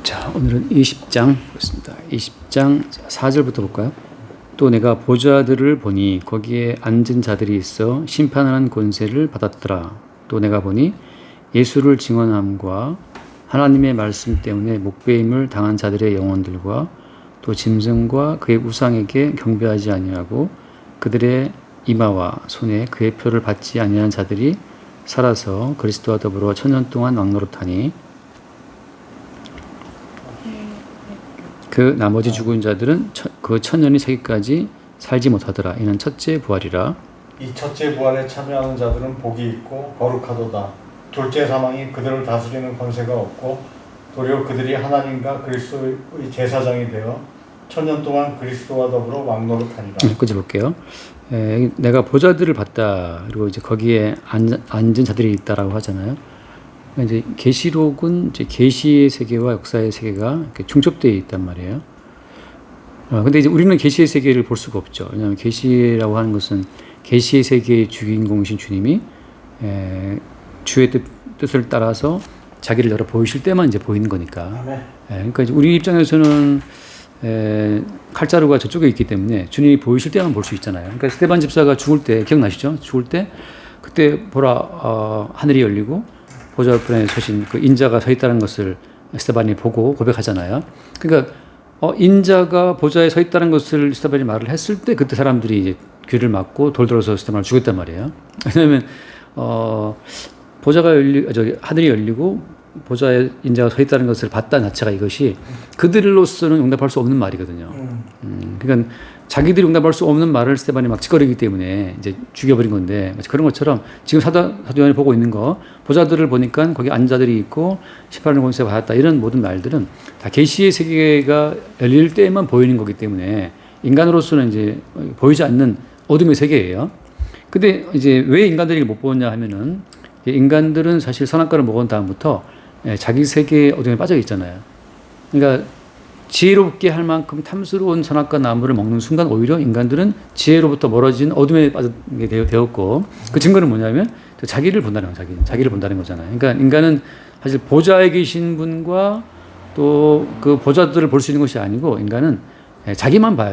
자, 오늘은 20장 보겠습니다. 20장 4절부터 볼까요? 또 내가 보좌들을 보니 거기에 앉은 자들이 있어 심판하는 권세를 받았더라. 또 내가 보니 예수를 증언함과 하나님의 말씀 때문에 목배임을 당한 자들의 영혼들과 또 짐승과 그의 우상에게 경배하지 아니하고 그들의 이마와 손에 그의 표를 받지 아니한 자들이 살아서 그리스도와 더불어 천년 동안 왕노릇하니 그 나머지 죽은 자들은 그 천년이 세기까지 살지 못하더라. 이는 첫째 부활이라. 이 첫째 부활에 참여하는 자들은 복이 있고 거룩하도다. 둘째 사망이 그들을 다스리는 권세가 없고 도리어 그들이 하나님과 그리스도의 제사장이 되어 천년 동안 그리스도와 더불어 왕노릇하니라. 끝에 볼게요. 내가 보좌들을 봤다. 그리고 이제 거기에 앉은 자들이 있다라고 하잖아요. 이제 계시록은 이제 계시의 세계와 역사의 세계가 이렇게 중첩되어 있단 말이에요. 근데 이제 우리는 계시의 세계를 볼 수가 없죠. 왜냐하면 계시라고 하는 것은 계시의 세계의 주인공이신 주님이 주의 뜻을 따라서 자기를 열어 보이실 때만 이제 보이는 거니까. 그러니까 이제 우리 입장에서는 칼자루가 저쪽에 있기 때문에 주님이 보이실 때만 볼 수 있잖아요. 그러니까 스데반 집사가 죽을 때 기억나시죠? 죽을 때 그때 보라 하늘이 열리고 보좌 옆에 서신 그 인자가 서 있다는 것을 스데반이 보고 고백하잖아요. 그러니까 인자가 보좌에 서 있다는 것을 스데반이 말을 했을 때 그때 사람들이 이제 귀를 막고 돌들어서 스데반을 죽였단 말이에요. 왜냐하면 보좌가 하늘이 열리고 보좌에 인자가 서 있다는 것을 봤다는 자체가 이것이 그들로서는 용납할 수 없는 말이거든요. 그러니까 자기들이 용납할 수 없는 말을 스데반이 막 짓거리기 때문에 이제 죽여버린 건데, 그런 것처럼 지금 사도 요한이 보고 있는 거, 보좌들을 보니까 거기 앉은 자들이 있고 심판의 권세 받았다, 이런 모든 말들은 다 계시의 세계가 열릴 때만 보이는 거기 때문에 인간으로서는 이제 보이지 않는 어둠의 세계예요. 근데 이제 왜 인간들이 못 보냐 하면은, 인간들은 사실 선악과를 먹은 다음부터 자기 세계의 어둠에 빠져 있잖아요. 그러니까 지혜롭게 할 만큼 탐스러운 선악과 나무를 먹는 순간 오히려 인간들은 지혜로부터 멀어진 어둠에 빠지게 되었고, 그 증거는 뭐냐면 자기를 본다는 거예요. 자기를 본다는 거잖아요. 그러니까 인간은 사실 보좌에 계신 분과 또 그 보좌들을 볼 수 있는 것이 아니고, 인간은 자기만 봐요.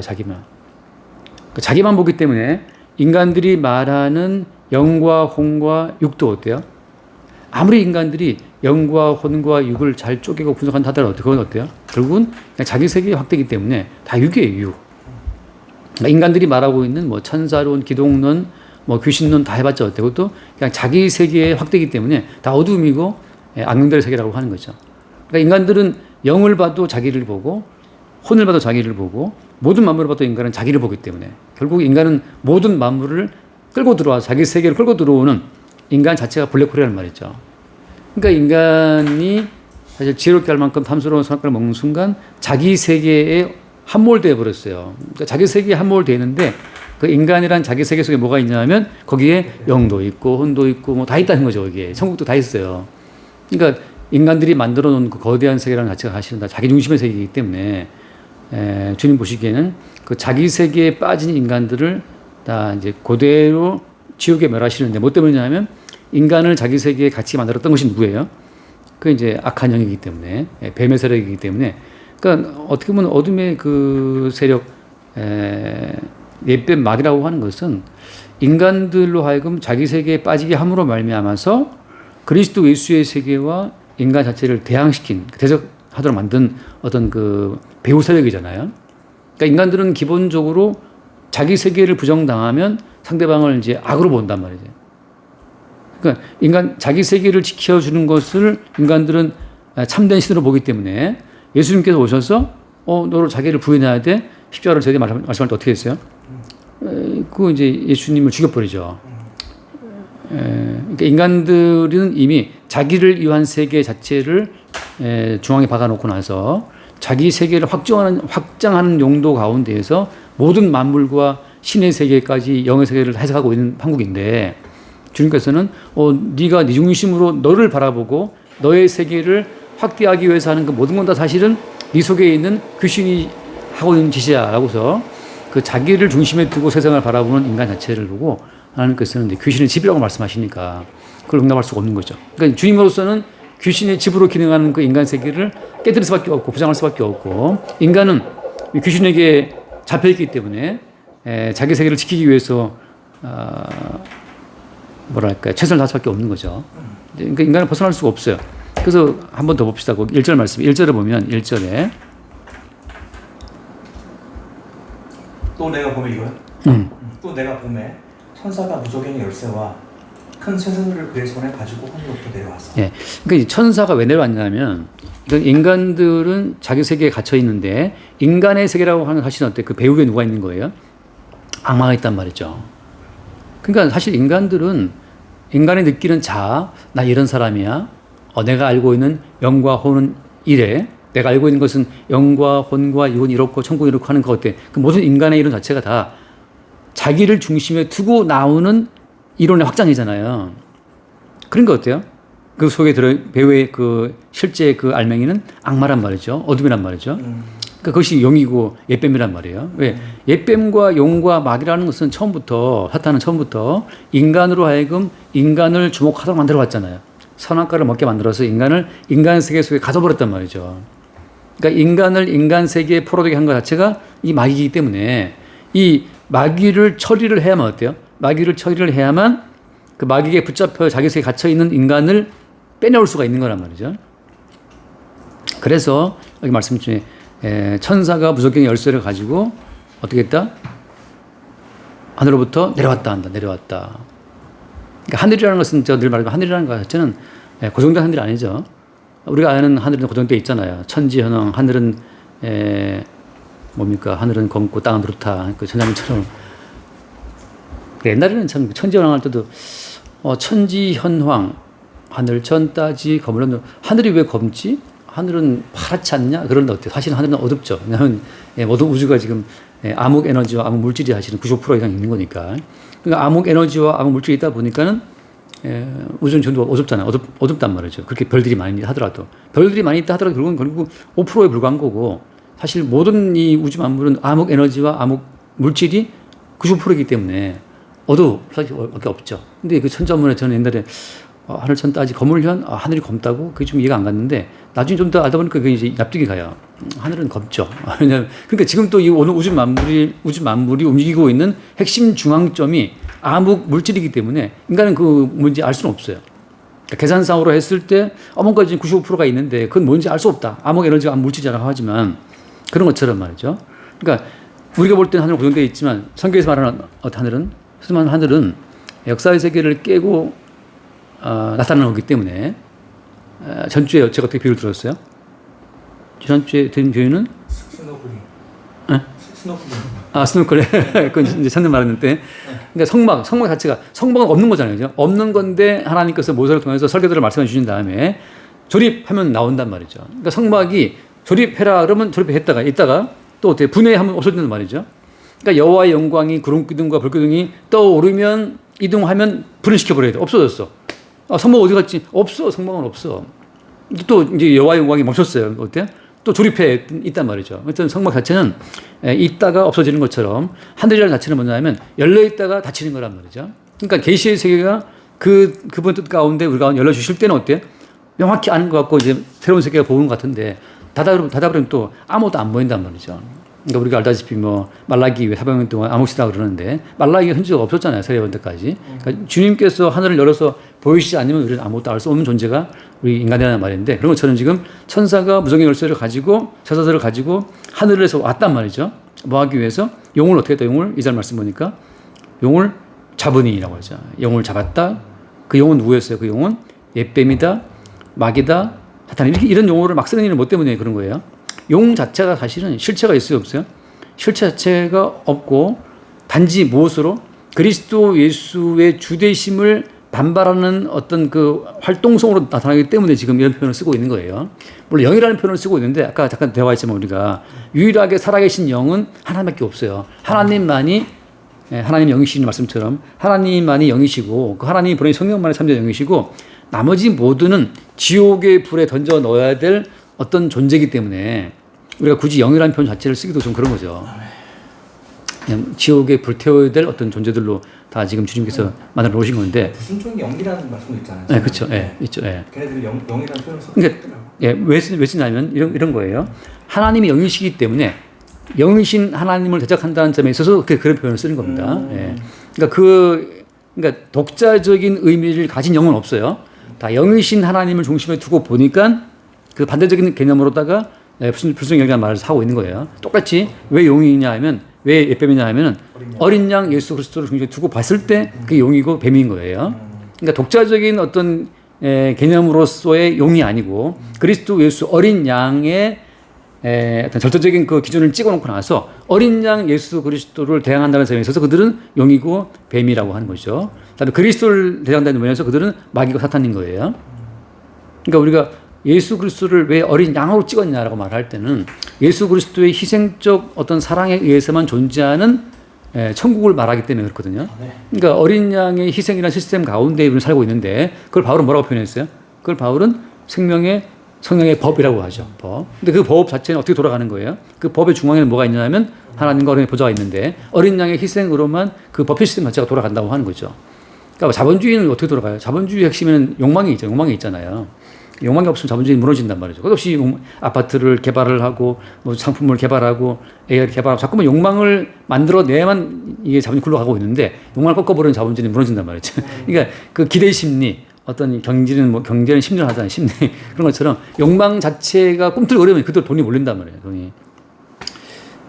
자기만 보기 때문에 인간들이 말하는 영과 혼과 육도 어때요? 아무리 인간들이 영과 혼과 육을 잘 쪼개고 분석한다 하더라도 그건 어때요? 결국은 그냥 자기 세계에 확대이기 때문에 다 육이에요, 육. 그러니까 인간들이 말하고 있는 뭐 천사론, 기독론, 뭐 귀신론 다 해봤자 어때? 그것도 그냥 자기 세계에 확대이기 때문에 다 어둠이고 악령들의 세계라고 하는 거죠. 그러니까 인간들은 영을 봐도 자기를 보고 혼을 봐도 자기를 보고 모든 만물을 봐도 인간은 자기를 보기 때문에 결국 인간은 모든 만물을 끌고 들어와 자기 세계를 끌고 들어오는 인간 자체가 블랙홀이라는 말이죠. 그러니까 인간이 사실 지혜롭게 할 만큼 탐스러운 선악과를 먹는 순간 자기 세계에 함몰되어 버렸어요. 그러니까 자기 세계에 함몰되어 있는데 그 인간이란 자기 세계 속에 뭐가 있냐면 거기에 영도 있고 혼도 있고 뭐 다 있다는 거죠. 거기에 천국도 다 있어요. 그러니까 인간들이 만들어 놓은 그 거대한 세계라는 자체가 사실은 다 자기 중심의 세계이기 때문에 주님 보시기에는 그 자기 세계에 빠진 인간들을 다 이제 그대로 지옥에 멸하시는데 뭐 때문이냐면 인간을 자기 세계에 같이 만들었던 것이 누구예요? 그 이제 악한 영이기 때문에, 뱀의 세력이기 때문에, 그러니까 어떻게 보면 어둠의 그 세력, 옛뱀 마귀라고 하는 것은 인간들로 하여금 자기 세계에 빠지게 함으로 말미암아서 그리스도 예수의 세계와 인간 자체를 대항시킨, 대적하도록 만든 어떤 그 배후 세력이잖아요. 그러니까 인간들은 기본적으로 자기 세계를 부정당하면 상대방을 이제 악으로 본단 말이죠. 그러니까 자기 세계를 지켜주는 것을 인간들은 참된 신으로 보기 때문에 예수님께서 오셔서 너를 자기를 부인해야 돼. 십자가를 저에게 말씀할 때 어떻게 했어요? 그 이제 예수님을 죽여버리죠. 그러니까 인간들은 이미 자기를 위한 세계 자체를 중앙에 박아놓고 나서 자기 세계를 확장하는 용도 가운데에서 모든 만물과 신의 세계까지 영의 세계를 해석하고 있는 한국인데, 주님께서는 네가 네 중심으로 너를 바라보고 너의 세계를 확대하기 위해서 하는 그 모든 건 다 사실은 네 속에 있는 귀신이 하고 있는 짓이야 라고서 그 자기를 중심에 두고 세상을 바라보는 인간 자체를 보고 하나님께서는 귀신의 집이라고 말씀하시니까 그걸 용납할 수가 없는 거죠. 그러니까 주님으로서는 귀신의 집으로 기능하는 그 인간 세계를 깨뜨릴 수밖에 없고 부정할 수밖에 없고 인간은 귀신에게 잡혀있기 때문에 자기 세계를 지키기 위해서 뭐랄까 최선을 다할 수밖에 없는 거죠. 그러니까 인간은 벗어날 수가 없어요. 그래서 한 번 더 봅시다. 1절 말씀. 1절에 보면 1절에 또 내가 보면 이거요. 또 내가 보매 천사가 무적의 열쇠와 큰 쇠사슬을 그의 손에 가지고 하늘로부터 내려왔어. 예. 그러니까 이 천사가 왜 내려왔냐면 인간들은 자기 세계에 갇혀 있는데 인간의 세계라고 하는 사실은 어때? 그 배후에 누가 있는 거예요? 악마가 있단 말이죠. 그러니까 사실 인간들은 인간이 느끼는 자, 나 이런 사람이야. 내가 알고 있는 영과 혼은 이래. 내가 알고 있는 것은 영과 혼과 이혼 이렇고 천국 이렇고 하는 거 어때? 그 모든 인간의 이론 자체가 다 자기를 중심에 두고 나오는 이론의 확장이잖아요. 그런 거 어때요? 그 속에 배우의 그 실제 그 알맹이는 악마란 말이죠. 어둠이란 말이죠. 그러니까 그것이 용이고 옛뱀이란 말이에요. 왜? 옛뱀과 용과 마귀라는 것은 사탄은 처음부터 인간으로 하여금 인간을 주목하도록 만들어 왔잖아요. 선악과를 먹게 만들어서 인간 세계 속에 가둬버렸단 말이죠. 그러니까 인간을 인간 세계에 포로되게 한 것 자체가 이 마귀이기 때문에 이 마귀를 처리를 해야만 어때요? 마귀를 처리를 해야만 그 마귀에 붙잡혀 자기 세계에 갇혀있는 인간을 빼내올 수가 있는 거란 말이죠. 그래서 여기 말씀 중에 천사가 무적경의 열쇠를 가지고 어떻게 했다? 하늘로부터 내려왔다 한다. 내려왔다. 그러니까 하늘이라는 것은 제가 늘 말하지만 하늘이라는 것 자체는 고정된 하늘이 아니죠. 우리가 아는 하늘은 고정되어 있잖아요. 천지현황, 하늘은 뭡니까? 하늘은 검고 땅은 누렇다. 그 전자문처럼. 옛날에는 참 천지현황 할 때도 천지현황, 하늘천 따지 검은 하늘이 왜 검지? 하늘은 파랗지 않냐? 그런데 어때요? 사실은 하늘은 어둡죠. 왜냐하면 모든 우주가 지금 암흑 에너지와 암흑 물질이 사실은 95% 이상 있는 거니까. 그러니까 암흑 에너지와 암흑 물질이 있다 보니까는 우주는 전부 어둡잖아요. 어둡단 말이죠. 그렇게 별들이 많이 하더라도. 별들이 많이 있다 하더라도 결국 5%에 불과한 거고 사실 모든 이 우주 만물은 암흑 에너지와 암흑 물질이 95%이기 때문에 사실 밖에 없죠. 근데 그 천자문에 저는 옛날에 하늘천 따지 거물현 하늘이 검다고 그게 좀 이해가 안 갔는데 나중에 좀 더 알다 보니까 그게 이제 납득이 가요. 하늘은 검죠. 그러니까 지금 또 이 오늘 우주 만물이 움직이고 있는 핵심 중앙점이 암흑 물질이기 때문에 인간은 그 뭔지 알 수는 없어요. 그러니까 계산상으로 했을 때 뭔가 지금 95%가 있는데 그건 뭔지 알 수 없다. 암흑 에너지가 암흑 물질이라고 하지만 그런 것처럼 말이죠. 그러니까 우리가 볼 때는 하늘은 고정되어 있지만 성경에서 말하는 하늘은 역사의 세계를 깨고 나타나는 거기 때문에 전주에 제가 어떻게 비유를 들었어요? 지난주에 드린 비유는 스노클링. 스노클. 그건 이제 찾는 말했는데. 그러니까 성막 자체가 성막은 없는 거잖아요. 그죠? 없는 건데 하나님께서 모세를 통해서 설계도를 말씀해 주신 다음에 조립하면 나온단 말이죠. 그러니까 성막이 조립해라 그러면 조립했다가 있다가 또 어떻게 분해하면 없어진단 말이죠. 그러니까 여호와의 영광이 구름 기둥과 불 기둥이 떠오르면 이동하면 불을 시켜버려야 돼. 없어졌어. 성막 어디 갔지? 없어. 성막은 없어. 또 이제 여호와의 영광이 멈췄어요. 어때? 또 조립해 있단 말이죠. 어떤 성막 자체는 있다가 없어지는 것처럼 하늘이라는 자체는 뭐냐면 열려 있다가 닫히는 거란 말이죠. 그러니까 계시의 세계가 그분 뜻 가운데 우리가 열려 주실 때는 어때? 명확히 아는 것 같고 이제 새로운 세계가 보이는 것 같은데 닫아버리면 또 아무것도 안 보인단 말이죠. 그러니까 우리가 알다시피 말라기 400년 동안 암흑시다 그러는데 말라기가 흔적이 없었잖아요. 세례원 때까지. 그러니까 주님께서 하늘을 열어서 보이시지 않으면 우리는 아무것도 알 수 없는 존재가 우리 인간이라는 말인데 그런 것처럼 지금 천사가 무성의 열쇠를 가지고 쇠사슬을 가지고 하늘에서 왔단 말이죠. 뭐 하기 위해서? 용을 어떻게 했다? 용을 이절 말씀 보니까 용을 잡으니라고 하죠. 용을 잡았다. 그 용은 누구였어요? 그 용은 옛뱀이다, 마귀다, 사탄 이런 용어를 막 쓰는 일은 뭐 때문에 그런 거예요? 용 자체가 사실은 실체가 있어요, 없어요? 실체 자체가 없고 단지 무엇으로 그리스도 예수의 주되심을 반발하는 어떤 그 활동성으로 나타나기 때문에 지금 이런 표현을 쓰고 있는 거예요. 물론 영이라는 표현을 쓰고 있는데 아까 잠깐 대화했지만 우리가 유일하게 살아계신 영은 하나님밖에 없어요. 하나님만이 하나님 영이시는 말씀처럼 하나님만이 영이시고 그 하나님이 보내신 성령만이 참된 영이시고 나머지 모두는 지옥의 불에 던져 넣어야 될 어떤 존재이기 때문에 우리가 굳이 영이라는 표현 자체를 쓰기도 좀 그런 거죠. 그냥 지옥에 불태워야 될 어떤 존재들로 다 지금 주님께서 만들어 놓으신 건데. 불순종이 영이라는 말씀도 있잖아요. 네, 그렇죠. 예, 있죠. 예. 걔네들이 영이라는 표현을 그러니까 썼더라고요. 예, 왜 쓰냐면 이런 거예요. 하나님이 영이시기 때문에 영이신 하나님을 대적한다는 점에 있어서 그런 표현을 쓰는 겁니다. 예. 그러니까 독자적인 의미를 가진 영은 없어요. 다 영이신 하나님을 중심에 두고 보니까 그 반대적인 개념으로다가 불순종이라는 말을 하고 있는 거예요. 똑같이 왜 용이냐 하면 왜 뱀이냐 하면 어린 양 예수 그리스도를 중심에 두고 봤을 때 그게 용이고 뱀인 거예요. 그러니까 독자적인 어떤 개념으로서의 용이 아니고 그리스도 예수 어린 양의 어떤 절대적인 그 기준을 찍어놓고 나서 어린 양 예수 그리스도를 대항한다는 점에 있어서 그들은 용이고 뱀이라고 하는 거죠. 그다음에 그리스도를 대항한다는 면에서 그들은 마귀고 사탄인 거예요. 그러니까 우리가 예수 그리스도를 왜 어린 양으로 찍었냐라고 말할 때는 예수 그리스도의 희생적 어떤 사랑에 의해서만 존재하는 천국을 말하기 때문에 그렇거든요. 그러니까 어린 양의 희생이라는 시스템 가운데 우리는 살고 있는데 그걸 바울은 뭐라고 표현했어요? 그걸 바울은 성령의 법이라고 하죠. 법. 근데 그 법 자체는 어떻게 돌아가는 거예요? 그 법의 중앙에는 뭐가 있냐면 하나님과 어린의 보좌가 있는데 어린 양의 희생으로만 그 법의 시스템 자체가 돌아간다고 하는 거죠. 그러니까 자본주의는 어떻게 돌아가요? 자본주의 핵심에는 욕망이 있죠. 욕망이 있잖아요. 욕망이 없으면 자본주의는 무너진단 말이죠. 끝없이 아파트를 개발을 하고 뭐 상품을 개발하고 AI를 개발하고 자꾸만 욕망을 만들어내야만 이게 자본주의 굴러가고 있는데 욕망을 꺾어버리는 자본주의는 무너진단 말이죠. 그러니까 그 기대 심리 어떤 경제는 심리를 하잖아요. 심리 그런 것처럼 욕망 자체가 꿈틀거리면 그대로 돈이 몰린단 말이에요. 돈이.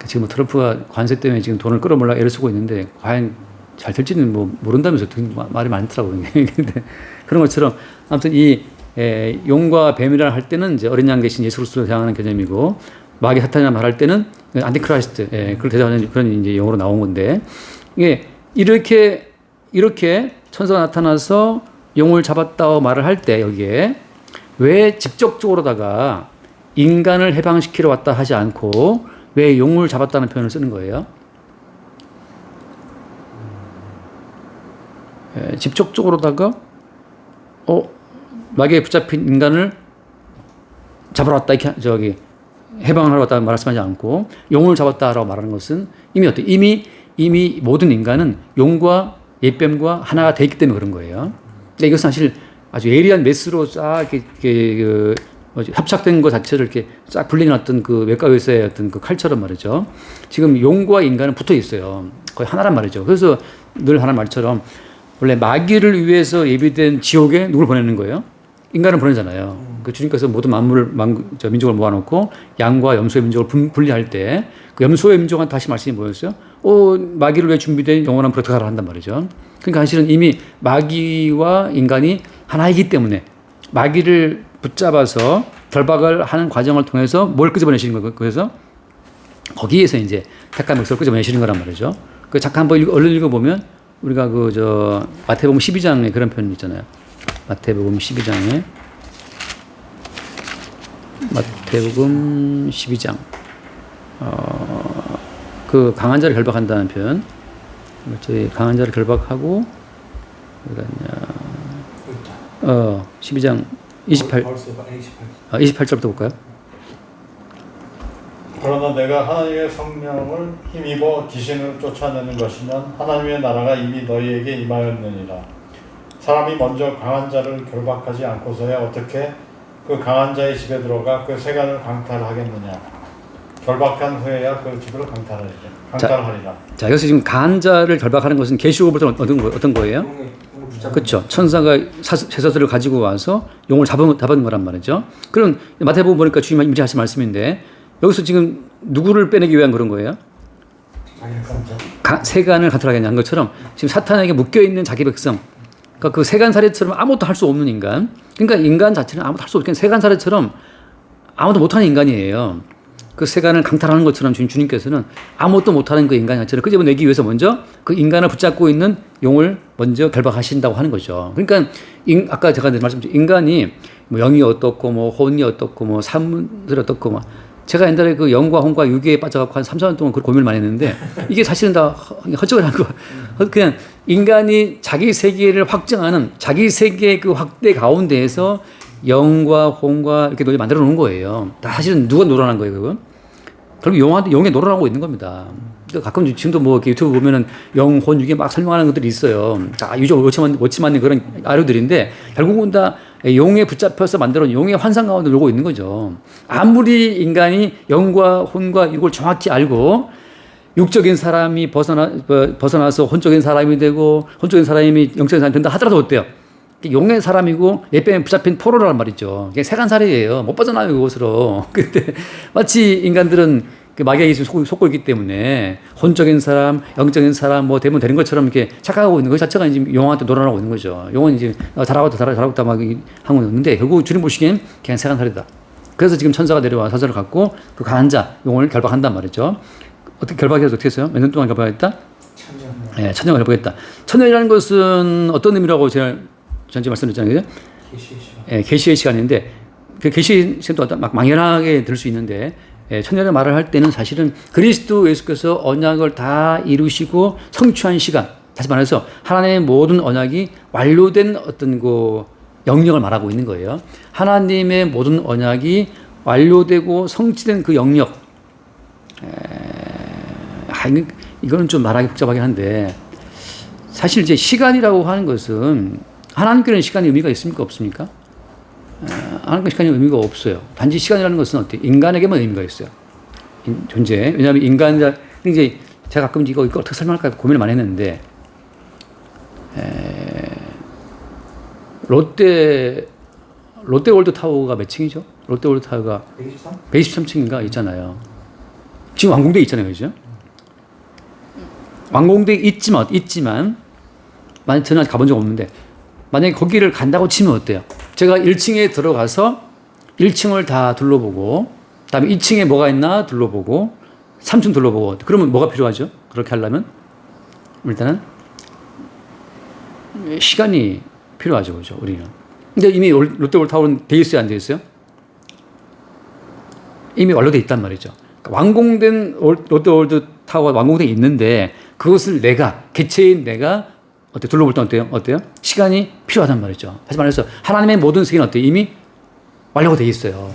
지금 트럼프가 관세 때문에 지금 돈을 끌어모으려고 애를 쓰고 있는데 과연 잘 될지는 모른다면서 말이 많더라고요. 근데 그런 것처럼 아무튼 이 용과 뱀이라 할 때는 이제 어린 양 대신 예수 그리스도를 대항하는 개념이고 마귀 사탄이라 말할 때는 안티크라이스트 그걸 대장하는 그런 이제 용어로 나온 건데 이게 이렇게 천사가 나타나서 용을 잡았다고 말을 할 때 여기에 왜 직접적으로다가 인간을 해방시키러 왔다 하지 않고 왜 용을 잡았다는 표현을 쓰는 거예요? 직접적으로다가 마귀에 붙잡힌 인간을 잡으러 왔다 이렇게 해방을 하러 왔다 말씀하지 않고 용을 잡았다라고 말하는 것은 이미 모든 인간은 용과 옛뱀과 하나가 돼 있기 때문에 그런 거예요. 근데 이것은 사실 아주 예리한 메스로 쫙 이렇게 협착된 것 자체를 이렇게 쫙 분리해놨던 그 외과 의사의 어떤 그 칼처럼 말이죠. 지금 용과 인간은 붙어 있어요. 거의 하나란 말이죠. 그래서 늘 하는 말처럼 원래 마귀를 위해서 예비된 지옥에 누굴 보내는 거예요? 인간을 보내잖아요. 그 주님께서 모든 민족을 모아놓고 양과 염소의 민족을 분리할 때 그 염소의 민족한테 다시 말씀이 뭐였어요? 마귀를 위해 준비된 영원한 불에 들어가라 한단 말이죠. 그러니까 사실은 이미 마귀와 인간이 하나이기 때문에 마귀를 붙잡아서 결박을 하는 과정을 통해서 뭘 끄집어내시는 거예요? 그래서 거기에서 이제 택한 백성을 끄집어내시는 거란 말이죠. 그 잠깐 한번 얼른 읽어보면 우리가 마태복음 12장에 그런 표현이 있잖아요. 마태복음 12장 그 강한 자를 결박한다는 표현. 저희 강한 자를 결박하고 어디갔냐? 12장 28절부터 볼까요? 그러나 내가 하나님의 성령을 힘입어 귀신을 쫓아내는 것이면 하나님의 나라가 이미 너희에게 임하였느니라. 사람이 먼저 강한 자를 결박하지 않고서야 어떻게 그 강한 자의 집에 들어가 그 세간을 강탈하겠느냐. 결박한 후에야 그 집을 강탈하리라. 자, 여기서 지금 강한 자를 결박하는 것은 계시록부터 어떤 거예요? 그렇죠. 천사가 쇠사슬을 가지고 와서 용을 잡은 거란 말이죠. 그럼 마태복음 보니까 주님 임재하신 말씀인데 여기서 지금 누구를 빼내기 위한 그런 거예요? 세간을 강탈하겠냐 한 것처럼 지금 사탄에게 묶여있는 자기 백성, 그러니까 그 세간살이처럼 아무것도 할 수 없는 인간, 그러니까 인간 자체는 아무것도 할 수 없게 세간살이처럼 아무것도 못하는 인간이에요. 그 세간을 강탈하는 것처럼 주님께서는 아무것도 못하는 그 인간 자체를 끄집어내기 위해서 먼저 그 인간을 붙잡고 있는 용을 먼저 결박하신다고 하는 거죠. 그러니까 아까 제가 말씀드린 인간이 영이 어떻고 혼이 어떻고 사물이 어떻고 제가 옛날에 그 영과 혼과 유기에 빠져갖고 한 3, 4년 동안 그 고민을 많이 했는데 이게 사실은 다 헛적을 한 거. 그냥 인간이 자기 세계를 확증하는 자기 세계의 그 확대 가운데에서 영과 혼과 이렇게 만들어 놓은 거예요. 다 사실은 누가 놀아난 거예요, 그건? 결국 영에 놀아나고 있는 겁니다. 그러니까 가끔 지금도 뭐 이렇게 유튜브 보면은 영혼 육에 막 설명하는 것들이 있어요. 다 유저 워치만의 그런 아류들인데 결국은 다 용에 붙잡혀서 만들어낸 용의 환상 가운데 놀고 있는 거죠. 아무리 인간이 영과 혼과 육을 정확히 알고 육적인 사람이 벗어나서 혼적인 사람이 되고 혼적인 사람이 영적인 사람이 된다 하더라도 어때요? 용의 사람이고 예뱀에 붙잡힌 포로란 말이죠. 그게 세간살이에요. 못 벗어나요, 그것으로. 근데 마치 인간들은 그 마귀에게 속고 있기 때문에 혼적인 사람, 영적인 사람 뭐 되면 되는 것처럼 이렇게 착각하고 있는 것 자체가 이제 용한테 놀아나고 있는 거죠. 용은 이제 잘하고 막 하고 있는데 결국 주님 보시기엔 그냥 세간살이다. 그래서 지금 천사가 내려와 사자를 갖고 그 강한 자 용을 결박한단 말이죠. 어떻게 결박해서 어떻게 했어요? 몇 년 동안 결박했다? 네, 천년을 결박했다. 천년이라는 것은 어떤 의미라고 제가 전에 말씀드렸잖아요. 계시의 시간인데 그 계시의 시간도 막 막연하게 들 수 있는데 천년의 말을 할 때는 사실은 그리스도 예수께서 언약을 다 이루시고 성취한 시간, 다시 말해서 하나님의 모든 언약이 완료된 어떤 그 영역을 말하고 있는 거예요. 하나님의 모든 언약이 완료되고 성취된 그 영역. 이거는 좀 말하기 복잡하긴 한데 사실 이제 시간이라고 하는 것은 하나님께는 시간이 의미가 있습니까? 없습니까? 하나님께 시간이 의미가 없어요. 단지 시간이라는 것은 어때요? 인간에게만 의미가 있어요. 존재. 왜냐하면 인간이라, 이제 제가 가끔 이거 어떻게 설명할까 고민을 많이 했는데, 롯데월드 타워가 몇 층이죠? 롯데월드 타워가 123층인가 있잖아요. 지금 완공돼 있잖아요. 그죠? 완공돼 있지만, 만약 저는 아직 가본 적 없는데, 만약에 거기를 간다고 치면 어때요? 제가 1층에 들어가서 1층을 다 둘러보고 그다음에 2층에 뭐가 있나 둘러보고 3층 둘러보고 그러면 뭐가 필요하죠? 그렇게 하려면 일단은 시간이 필요하죠. 그죠? 우리는. 근데 이미 롯데월드 타워는 돼 있어요? 안 돼 있어요? 이미 완료돼 있단 말이죠. 그러니까 완공된 롯데월드 타워가 완공돼 있는데 그것을 개체인 내가 둘러볼 때 어때요? 시간이 필요하단 말이죠. 다시 말해서 하나님의 모든 세계는 어때요? 이미 완료가 돼 있어요.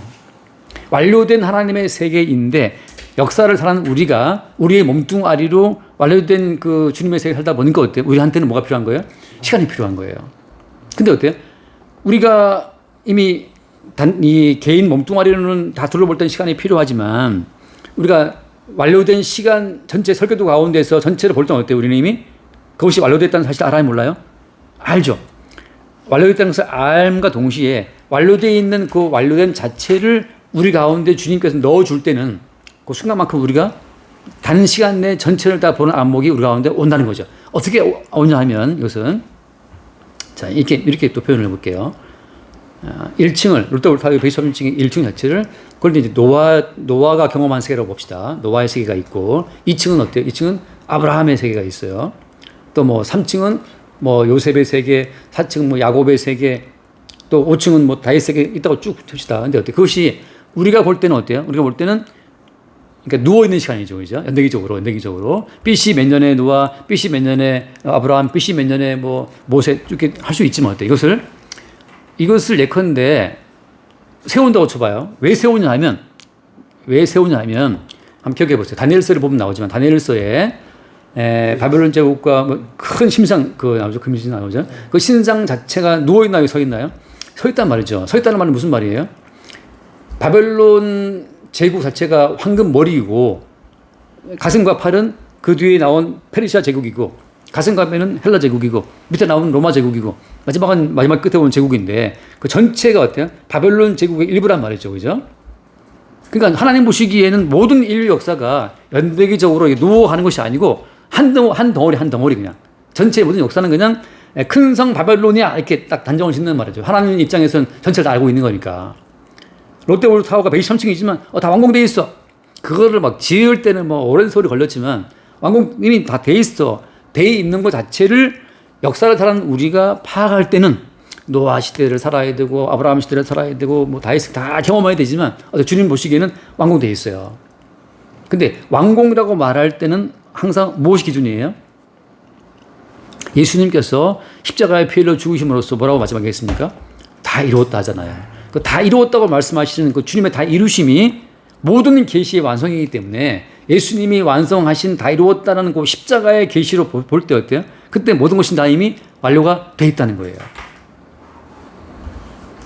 완료된 하나님의 세계인데 역사를 사는 우리의 몸뚱아리로 완료된 그 주님의 세계에 살다 보니까 어때요? 우리한테는 뭐가 필요한 거예요? 시간이 필요한 거예요. 근데 어때요? 우리가 이미 이 개인 몸뚱아리로는 다 둘러볼 때 시간이 필요하지만 우리가 완료된 시간 전체 설계도 가운데서 전체를 볼 때는 어때요? 우리는 이미 그것이 완료됐다는 사실 알아요? 몰라요? 알죠. 완료됐다는 것을 알과 동시에 완료되어 있는 그 완료된 자체를 우리 가운데 주님께서 넣어줄 때는 그 순간만큼 우리가 단 시간 내 전체를 다 보는 안목이 우리 가운데 온다는 거죠. 어떻게 오냐 하면 이것은 자 이렇게 또 표현을 해볼게요. 1층을 롯데월드 타워 123층의 1층 자체를 그걸 이제 노아가 경험한 세계라고 봅시다. 노아의 세계가 있고 2층은 어때요? 2층은 아브라함의 세계가 있어요. 또 뭐 3층은 뭐 요셉의 세계, 4층은 뭐 야곱의 세계, 또 5층은 뭐 다윗 세계 있다고 쭉 봅시다. 근데 어때요? 그것이 우리가 볼 때는 어때요? 우리가 볼 때는 그러니까 누워 있는 시간이죠, 그죠? 연대기적으로 BC 몇 년에 노아, BC 몇 년에 아브라함, BC 몇 년에 뭐 모세 이렇게 할 수 있지만 어때? 이것을 예컨대 세운다고 쳐봐요. 왜 세우냐 하면 한번 기억해 보세요. 다니엘서를 보면 나오지만 다니엘서에 바벨론 제국과 뭐 큰 신상 나오죠. 금신 나오죠. 그 신상 자체가 누워 있나요, 서 있나요? 서 있단 말이죠. 서 있다는 말은 무슨 말이에요? 바벨론 제국 자체가 황금 머리이고 가슴과 팔은 그 뒤에 나온 페르시아 제국이고 가슴과 배는 헬라 제국이고 밑에 나오는 로마 제국이고 마지막 끝에 온 제국인데 그 전체가 어때요? 바벨론 제국의 일부란 말이죠. 그죠? 그러니까 하나님 보시기에는 모든 인류 역사가 연대기적으로 누워 하는 것이 아니고 한 덩어리 그냥 전체의 모든 역사는 그냥 큰 성 바벨론이야 이렇게 딱 단정을 짓는 말이죠. 하나님 입장에서는 전체를 다 알고 있는 거니까. 롯데월드 타워가 123층이지만 다 완공돼 있어. 그거를 막 지을 때는 뭐 오랜 세월이 걸렸지만 완공 이미 다 돼 있어. 돼 있는 것 자체를 역사를 살아는 우리가 파악할 때는 노아 시대를 살아야 되고 아브라함 시대를 살아야 되고 뭐 다윗 다 경험해야 되지만 주님 보시기에는 완공돼 있어요. 근데 완공이라고 말할 때는 항상 무엇이 기준이에요? 예수님께서 십자가의 피를 죽으심으로써 뭐라고 마지막에 했습니까? 다 이루었다 하잖아요. 그 다 이루었다고 말씀하시는 그 주님의 다 이루심이 모든 계시의 완성이기 때문에 예수님이 완성하신 다 이루었다는 그 십자가의 계시로 볼 때 어때요? 그때 모든 것이 다 이미 완료가 돼 있다는 거예요.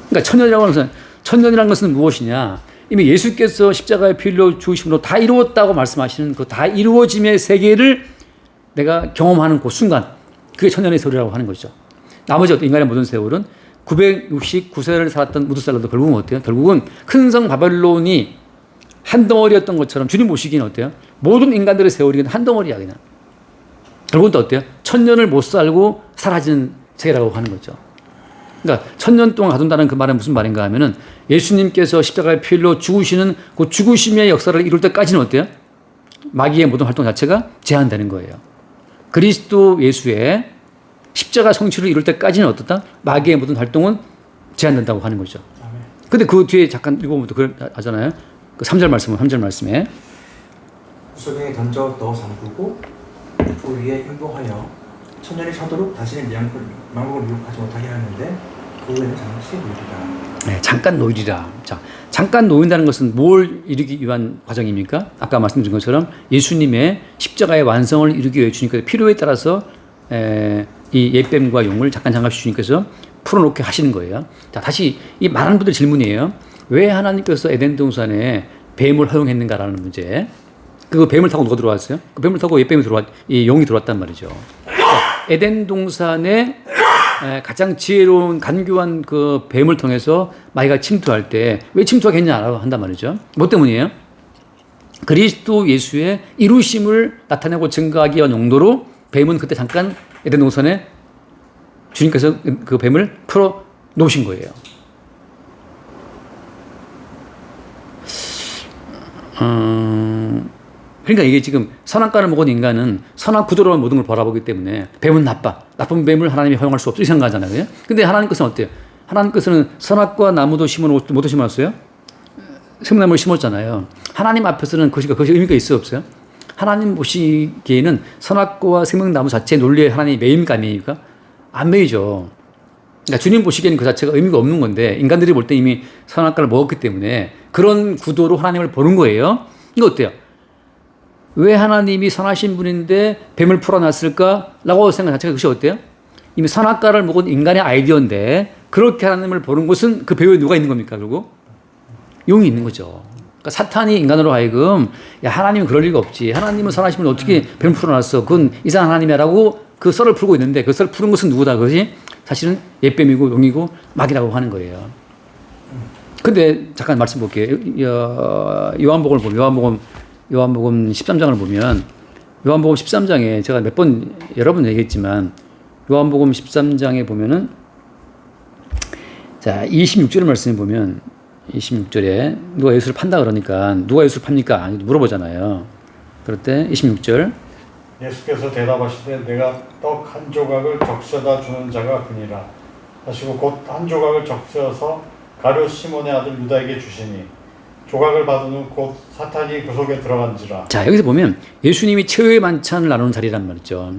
그러니까 천년이라는 것은 무엇이냐? 이미 예수께서 십자가의 피 흘려 죽으심으로 다 이루었다고 말씀하시는 그 다 이루어짐의 세계를 내가 경험하는 그 순간, 그게 천년의 세월이라고 하는 것이죠. 나머지 인간의 모든 세월은 969세를 살았던 무두살라도 결국은 어때요? 결국은 큰 성 바벨론이 한 덩어리였던 것처럼 주님 보시기는 어때요? 모든 인간들의 세월이 한 덩어리야 그냥. 결국은 또 어때요? 천년을 못 살고 사라지는 세계라고 하는 거죠. 그러니까 천년 동안 가둔다는 그 말은 무슨 말인가 하면은 예수님께서 십자가의 피 흘려 죽으시는 그 죽으심의 역사를 이룰 때까지는 어때요? 마귀의 모든 활동 자체가 제한되는 거예요. 그리스도 예수의 십자가 성취를 이룰 때까지는 어떻다? 마귀의 모든 활동은 제한된다고 하는 거죠. 근데 그 뒤에 잠깐 읽어보면 또 하잖아요. 그 3절 말씀에 구석에 던져 넣어 잠그고 그 위에 행동하여 천년이 차도록 다시는 망국을 미혹하지 못하게 하는데 그 후에는 잠시 놓이리라. 네, 잠깐 놓이리라. 자, 잠깐 놓인다는 것은 뭘 이루기 위한 과정입니까? 아까 말씀드린 것처럼 예수님의 십자가의 완성을 이루기 위해 주님께서 필요에 따라서 이 옛뱀과 용을 잠깐 주님께서 풀어놓게 하시는 거예요. 자, 다시 이 많은 분들 질문이에요. 왜 하나님께서 에덴 동산에 뱀을 허용했는가라는 문제. 그 뱀을 타고 누가 들어왔어요? 그 뱀을 타고 옛뱀이 이 용이 들어왔단 말이죠. 에덴 동산에 가장 지혜로운 간교한 그 뱀을 통해서 마귀가 침투할 때 왜 침투하겠냐라고 한단 말이죠. 뭐 때문이에요? 그리스도 예수의 이루심을 나타내고 증거하기 위한 용도로 뱀은 그때 잠깐 에덴 동산에 주님께서 그 뱀을 풀어 놓으신 거예요. 그러니까 이게 지금 선악과를 먹은 인간은 선악 구도로 모든 걸 바라보기 때문에 뱀은 나쁜 뱀을 하나님이 허용할 수 없어 이 생각하잖아요. 근데 하나님께서는 어때요? 하나님께서는 선악과 나무도 심어놓고 뭐도 심었어요? 생명나무를 심었잖아요. 하나님 앞에서는 그것이 의미가 있어요 없어요? 하나님 보시기에는 선악과와 생명나무 자체의 논리에 하나님이 매입니까 안 매입니까? 안 매이죠. 그러니까 주님 보시기에는 그 자체가 의미가 없는 건데 인간들이 볼 때 이미 선악과를 먹었기 때문에 그런 구도로 하나님을 보는 거예요. 이거 어때요? 왜 하나님이 선하신 분인데 뱀을 풀어놨을까라고 생각 자체가 그것이 어때요? 이미 선악과를 먹은 인간의 아이디어인데 그렇게 하나님을 보는 곳은 그 배후에 누가 있는 겁니까? 결국 용이 있는 거죠. 그러니까 사탄이 인간으로 하여금 야 하나님은 그럴 리가 없지. 하나님은 선하신 분을 어떻게 뱀을 풀어놨어? 그건 이상한 하나님이라고 그 썰을 풀고 있는데 그 썰을 푸는 것은 누구다? 그것이 사실은 옛뱀이고 용이고 마귀라고 하는 거예요. 근데 잠깐 말씀 볼게요. 요한복음을 보면 요한복음 13장을 보면 요한복음 13장에 제가 몇 번 여러 번 얘기했지만 요한복음 13장에 보면은 자 26절의 말씀에 보면 26절에 누가 예수를 판다 그러니까 누가 예수를 팝니까? 물어보잖아요. 그럴 때 26절 예수께서 대답하시되 내가 떡 한 조각을 적셔다 주는 자가 그니라 하시고 곧 한 조각을 적셔서 가룟 시몬의 아들 유다에게 주시니 조각을 받은 후 곧 사탄이 그 속에 들어간지라. 자 여기서 보면 예수님이 최후의 만찬을 나누는 자리란 말이죠.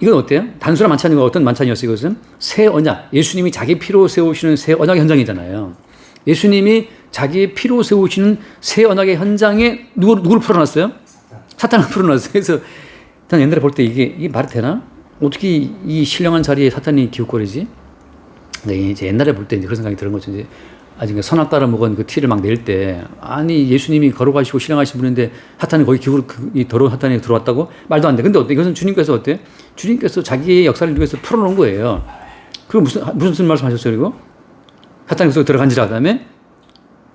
이건 어때요? 단순한 만찬이고 어떤 만찬이었어요? 이것은 새 언약. 예수님이 자기 피로 세우시는 새 언약의 현장이잖아요. 예수님이 자기의 피로 세우시는 새 언약의 현장에 누구를 풀어놨어요? 사탄을 풀어놨어요. 그래서 난 옛날에 볼 때 이게 말이 되나? 어떻게 이 신령한 자리에 사탄이 기웃거리지? 근데 이제 옛날에 볼 때 이제 그런 생각이 드는 거죠. 이제 아직 선악과를 먹은 그 티를 막 낼 때, 아니, 예수님이 거룩하시고 신령하신 분인데 사탄이 거기 이 더러운 사탄이 들어왔다고? 말도 안 돼. 근데 어때? 이것은 주님께서 어때? 주님께서 자기의 역사를 위해서 풀어놓은 거예요. 그리고 무슨 말씀 하셨어요, 그리고? 사탄이 그 속에 들어간지라 그 다음에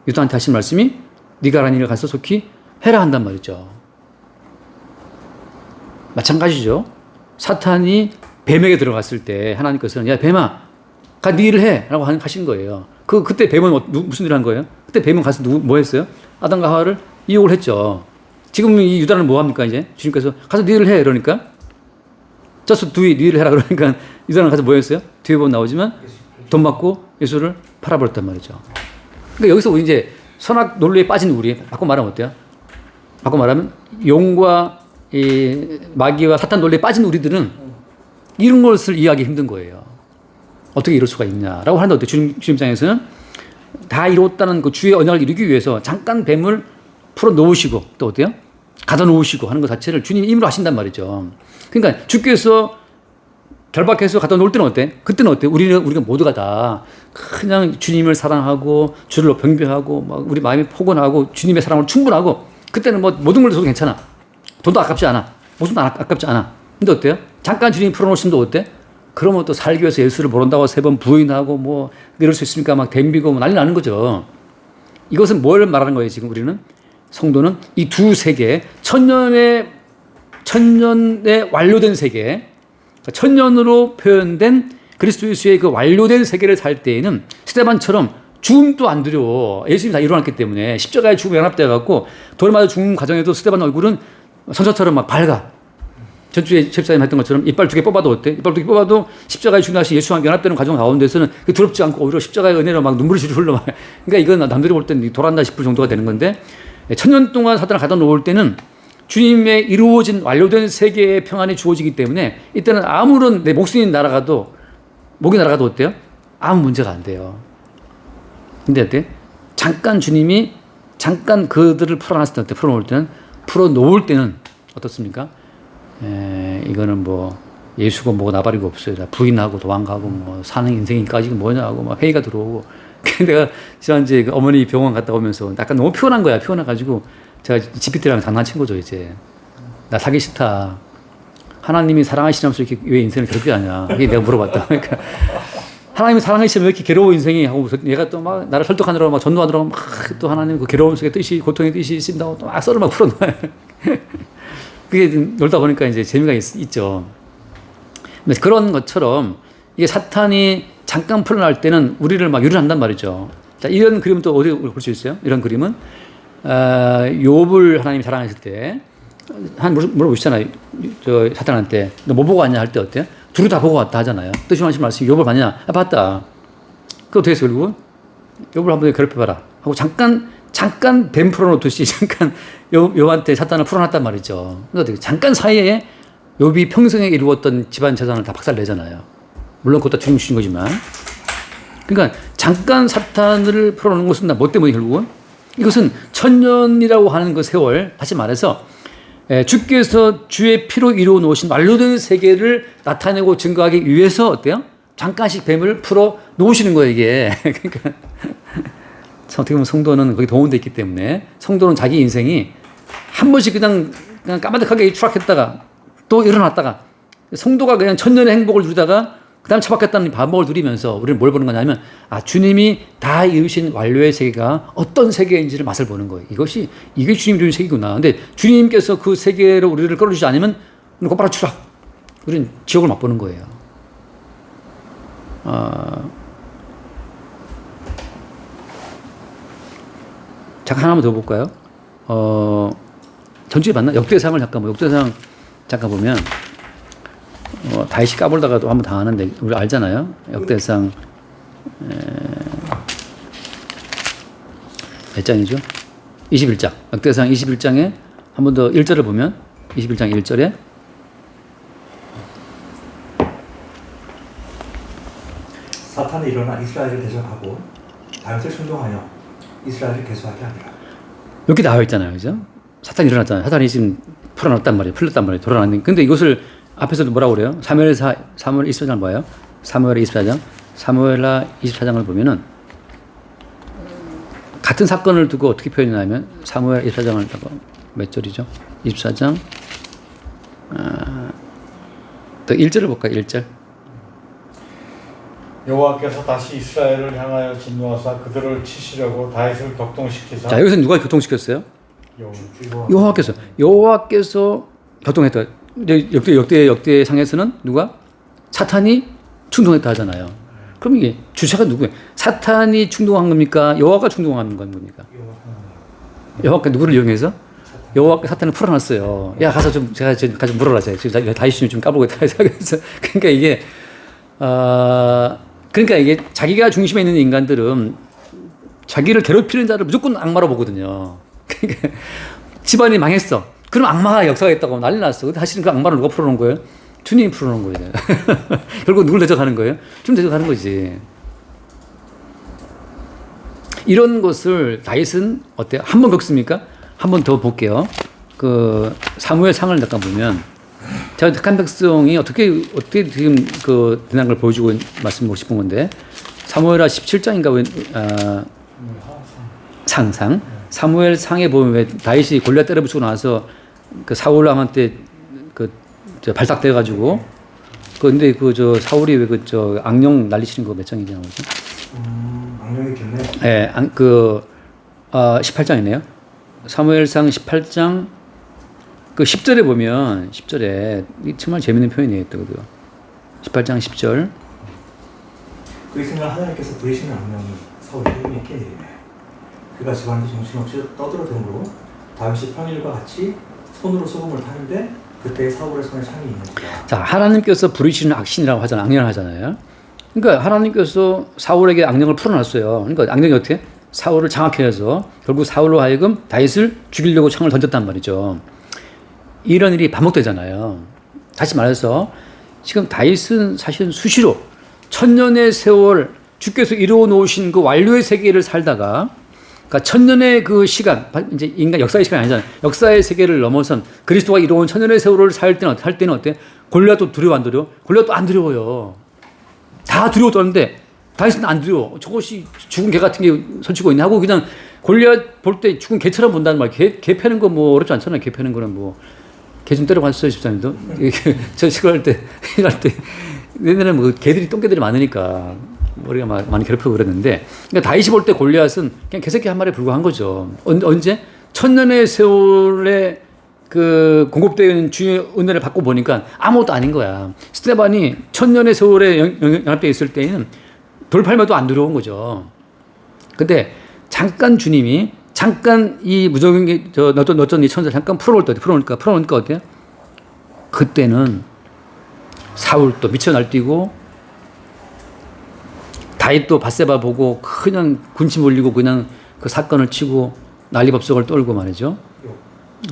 유다한테 하신 말씀이 네가 하라는 일을 가서 속히 해라 한단 말이죠. 마찬가지죠. 사탄이 뱀에게 들어갔을 때 하나님께서는 야 뱀아 가 네 일을 해 라고 하신 거예요. 그때 뱀은 무슨 일을 한 거예요? 그때 뱀은 가서 뭐 했어요? 아담과 하와를 이용을 했죠. 지금 이 유다는 뭐 합니까 이제? 주님께서 가서 네 일을 해 이러니까 just do it, 네 일을 해라 그러니까 유다는 가서 뭐 했어요? 뒤에 보면 나오지만 돈 받고 예수를 팔아버렸단 말이죠. 그러니까 여기서 이제 선악 논리에 빠진 우리 바꿔 말하면 어때요? 바꿔 말하면 용과 이 마귀와 사탄 논리에 빠진 우리들은 이런 것을 이해하기 힘든 거예요. 어떻게 이럴 수가 있냐라고 하는데 어때? 주님 입장에서는 다 이뤘다는 그 주의 언약을 이루기 위해서 잠깐 뱀을 풀어 놓으시고 또 어때요? 가둬 놓으시고 하는 것 자체를 주님이 임으로 하신단 말이죠. 그러니까 주께서 결박해서 갖다 놓을 때는 어때? 그때는 어때? 우리가 모두가 다 그냥 주님을 사랑하고 주를 경배하고 막 우리 마음이 포근하고 주님의 사랑으로 충분하고 그때는 뭐 모든 걸 줘도 괜찮아. 돈도 아깝지 않아. 목숨도 아깝지 않아. 근데 어때요? 잠깐 주님이 풀어놓으시면 어때? 그러면 또 살기 위해서 예수를 모른다고 3번 부인하고 뭐 이럴 수 있습니까? 막 댐비고 뭐 난리 나는 거죠. 이것은 뭘 말하는 거예요? 지금 우리는 성도는 이 두 세계 천년에 완료된 세계, 천년으로 표현된 그리스도 예수의 그 완료된 세계를 살 때에는 스데반처럼 죽음도 안 두려워. 예수님이 다 일어났기 때문에 십자가에 죽음에 연합되어 갖고 돌 맞아 죽는 과정에도 스데반 얼굴은 선처처럼 막 밝아. 전주에 집사님 했던 것처럼 이빨 2개 뽑아도 어때? 이빨 2개 뽑아도 십자가에 죽는 다시 예수와 연합되는 과정 가운데서는 두렵지 않고 오히려 십자가의 은혜로 막 눈물이 줄줄 흘러. 그러니까 이건 남들이 볼 때는 돌았나 싶을 정도가 되는 건데 천년 동안 사탄을 가다 놓을 때는 주님의 이루어진 완료된 세계의 평안이 주어지기 때문에 이때는 아무런 내 목이 날아가도 어때요? 아무 문제가 안 돼요. 근데 어때? 주님이 잠깐 그들을 풀어놨을 때, 풀어놓을 때는, 풀어놓을 때는 어떻습니까? 이거는 뭐 예수고 뭐고 나발이고 없어요. 다 부인하고 도망가고 뭐 사는 인생이까지 뭐냐 하고 막 회의가 들어오고. 내가 지난주에 그 어머니 병원 갔다 오면서 약간 너무 피곤한 거야. 피곤해가지고 제가 GPT랑 장난친 거죠. 이제 나 사기 싫다. 하나님이 사랑하시면서 이렇게 왜 인생을 괴롭게 하냐. 이게 내가 물어봤다. 그러니까 하나님이 사랑하시면 왜 이렇게 괴로워 인생이 하고 얘가 또 막 나를 설득하느라고 막 전도하느라고 막 또 하나님 그 괴로움 속에 뜻이 고통의 뜻이 있습니다. 또 막 썰을 막 풀어놔요. 그게 놀다 보니까 이제 재미가 있죠. 그런 것처럼 이게 사탄이 잠깐 풀어날 때는 우리를 막 유린한단 말이죠. 자, 이런 그림은 또 어디 볼 수 있어요? 이런 그림은 욥을 하나님이 사랑하실 때 물어보시잖아요. 저 사탄한테 너 뭐 보고 왔냐 할 때 어때요? 둘이 다 보고 왔다 하잖아요. 뜻이 하신 말씀이 욥을 봤냐? 봤다. 그 어떻게 했어요? 결국은 욥을 한번 괴롭혀봐라 하고 잠깐 뱀 풀어놓듯이 잠깐 욥한테 사탄을 풀어놨단 말이죠. 그러니까 잠깐 사이에 욥이 평생에 이루었던 집안 재산을 다 박살내잖아요. 물론 그것도 주님 주신 거지만. 그러니까 잠깐 사탄을 풀어놓는 것은 뭐 때문에 결국은? 이것은 천년이라고 하는 그 세월, 다시 말해서 주께서 주의 피로 이루어 놓으신 완료된 세계를 나타내고 증거하기 위해서 어때요? 잠깐씩 뱀을 풀어 놓으시는 거예요, 이게. 그러니까 어떻게 보면 성도는 거기 동원되어 있기 때문에 성도는 자기 인생이 한 번씩 그냥 까마득하게 추락했다가 또 일어났다가 성도가 그냥 천년의 행복을 누리다가 그 다음에 처박혔다는 반복을 누리면서 우리는 뭘 보는 거냐면 주님이 다 이루신 완료의 세계가 어떤 세계인지를 맛을 보는 거예요. 이게 주님이 이루신 세계구나. 근데 주님께서 그 세계로 우리를 끌어주지 않으면 우리는 곧바로 추락. 우리는 지옥을 맛보는 거예요. 잠깐 하나만 더 볼까요? 전주에 봤나? 역대상을 잠깐 보면 다윗이 까불다가도 한번 당하는데 우리 알잖아요. 역대상 몇 장이죠? 21장. 역대상 21장에 한 번 더 1절을 보면 21장 1절에 사탄이 일어나 이스라엘을 대적하고 다윗을 충동하여 이스라엘을 계수하게 하니라. 이렇게 나와 있잖아요. 그죠? 사탄이 일어났잖아요. 사탄이 지금 풀어놨단 말이에요. 풀렸단 말이에요. 돌아놨는데. 근데 이것을 앞에서도 뭐라고 그래요? 사무엘 24장을 봐요. 사무엘 24장. 사무엘하 24장을 보면은 같은 사건을 두고 어떻게 표현하냐면 사무엘 24장을 몇 절이죠? 24장. 또 1절을 볼까요? 1절. 여호와께서 다시 이스라엘을 향하여 진노하사 그들을 치시려고 다윗을 격동시키사. 자, 여기서 누가 격동시켰어요? 여호와께서 격동했다. 역대상에서는 누가? 사탄이 충동했다 하잖아요. 그럼 이게 주체가 누구예요? 사탄이 충동한 겁니까? 여호와가 충동한 겁니까? 여호와가 누구를 이용해서? 여호와가 사탄을 풀어놨어요. 야, 가서 제가 가서 물어라. 지금 다윗이 좀 까불고 있다. 그래서 그러니까 이게 자기가 중심에 있는 인간들은 자기를 괴롭히는 자를 무조건 악마로 보거든요. 그러니까 집안이 망했어. 그럼 악마가 역사했다고 난리 났어. 근데 사실은 그 악마를 누가 풀어놓은 거예요? 주님이 풀어놓은 거예요. 결국 누굴 대적하는 거예요? 주님 대적하는 거지. 이런 것을 다윗은 어때요? 한 번 겪습니까? 한 번 더 볼게요. 그 사무엘 상을 잠깐 보면 제가 택한 백성이 어떻게 지금 그 대단한 걸 보여주고 말씀드리고 싶은 건데 사무엘하 17장인가 상상 사무엘 상에 보면 왜 다윗이 골리앗 때려붙이고 나서 그 사울 왕한테 저 발탁돼 가지고 근데 그 저 사울이 왜 그 저 악령 날리시는 거 몇 장이냐 나오죠? 악령이 있겠네. 예, 18장이네요. 사무엘상 18장 그 10절에 보면 10절에 이 정말 재밌는 표현이에요. 또 그거. 18장 10절. 그 생각 하나님께서 부리시는 악령이 사울의 힘이 있게 내리네. 그가 집안에서 정신없이 떠들어대므로 다윗이 평일과 같이 손으로 소금을 타는데 그때 사울의 손에 창이 있는지라. 자, 하나님께서 부르시는 악신이라고 하잖아요. 악령을 하잖아요. 그러니까 하나님께서 사울에게 악령을 풀어놨어요. 그러니까 악령이 어떻게? 사울을 장악해서 결국 사울로 하여금 다윗을 죽이려고 창을 던졌단 말이죠. 이런 일이 반복되잖아요. 다시 말해서 지금 다윗은 사실은 수시로 천년의 세월 주께서 이루어 놓으신 그 완료의 세계를 살다가 그러니까 천년의 그 시간, 이제 인간 역사의 시간이 아니잖아요. 역사의 세계를 넘어선 그리스도가 이루어온 천년의 세월을 살 때는 어때? 골리앗도 두려워 안 두려워? 골리앗도 안 두려워요. 다 두려워 떠는데 다윗은 안 두려워. 저것이 죽은 개 같은 게 설치고 있네 하고 그냥 골리앗 볼 때 죽은 개처럼 본다는 말. 개 패는 거 뭐 어렵지 않잖아요. 개 패는 거는 뭐 개 좀 때려봤어요, 집사님도. 저 시골 할 때 옛날에 뭐 개들이 똥개들이 많으니까 머리가 많이 괴롭히고 그랬는데, 그러니까 다윗이 볼 때 골리앗은 그냥 개새끼 한 마리에 불과한 거죠. 언제? 천년의 세월에 그 공급되어 있는 주의 은혜를 받고 보니까 아무것도 아닌 거야. 스데반이 천년의 세월에 연합되어 있을 때에는 돌팔매도 안 두려운 거죠. 근데 잠깐 주님이 잠깐 이 무적인 너전 이 천사 잠깐 풀어놓으니까 어때요? 그때는 사울도 미쳐 날뛰고 다윗도 밧세바 보고 그냥 군침 올리고 그냥 그 사건을 치고 난리법석을 떨고 말이죠.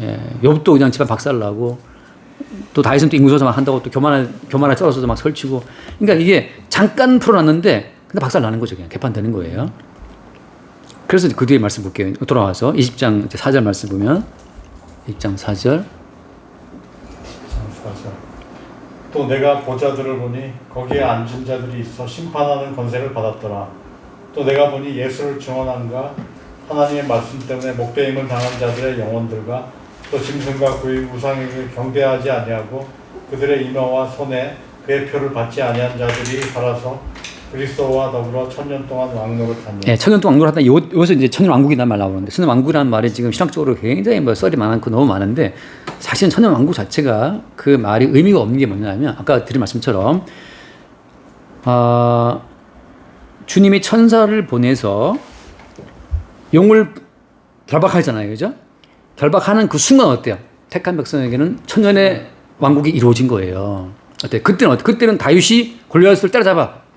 예, 욥도 그냥 집안 박살나고 또 다윗은 또 인구조사만 한다고 또 교만에 쩔어서도 막 설치고. 그러니까 이게 잠깐 풀어놨는데 근데 박살나는 거죠. 그냥 개판되는 거예요. 그래서 그 뒤에 말씀 볼게요. 돌아와서 20장 4절 말씀 보면 20장 4절. 또 내가 보자들을 보니 거기에 앉은 자들이 있어 심판하는 권세를 받았더라. 또 내가 보니 예수를 증언한가 하나님의 말씀 때문에 목배임을 당한 자들의 영혼들과 또 짐승과 그의 우상에게 경배하지 아니하고 그들의 임화와 손에 그의 표를 받지 아니한 자들이 살아서 그리스도와 더불어 천년 동안 왕노릇하니. 네, 천년 동안 왕노릇한다. 여기서 이제 천년 왕국이라는 말 나오는데, 천년 왕국이라는 말이 지금 신학적으로 굉장히 뭐 썰이 많고 너무 많은데, 사실은 천년 왕국 자체가 그 말이 의미가 없는 게 뭐냐면, 아까 드린 말씀처럼 주님이 천사를 보내서 용을 결박하잖아요, 그죠? 결박하는 그 순간 어때요? 택한 백성에게는 천년의 왕국이 이루어진 거예요. 어때? 그때는 다윗이 골리앗을 때려잡아.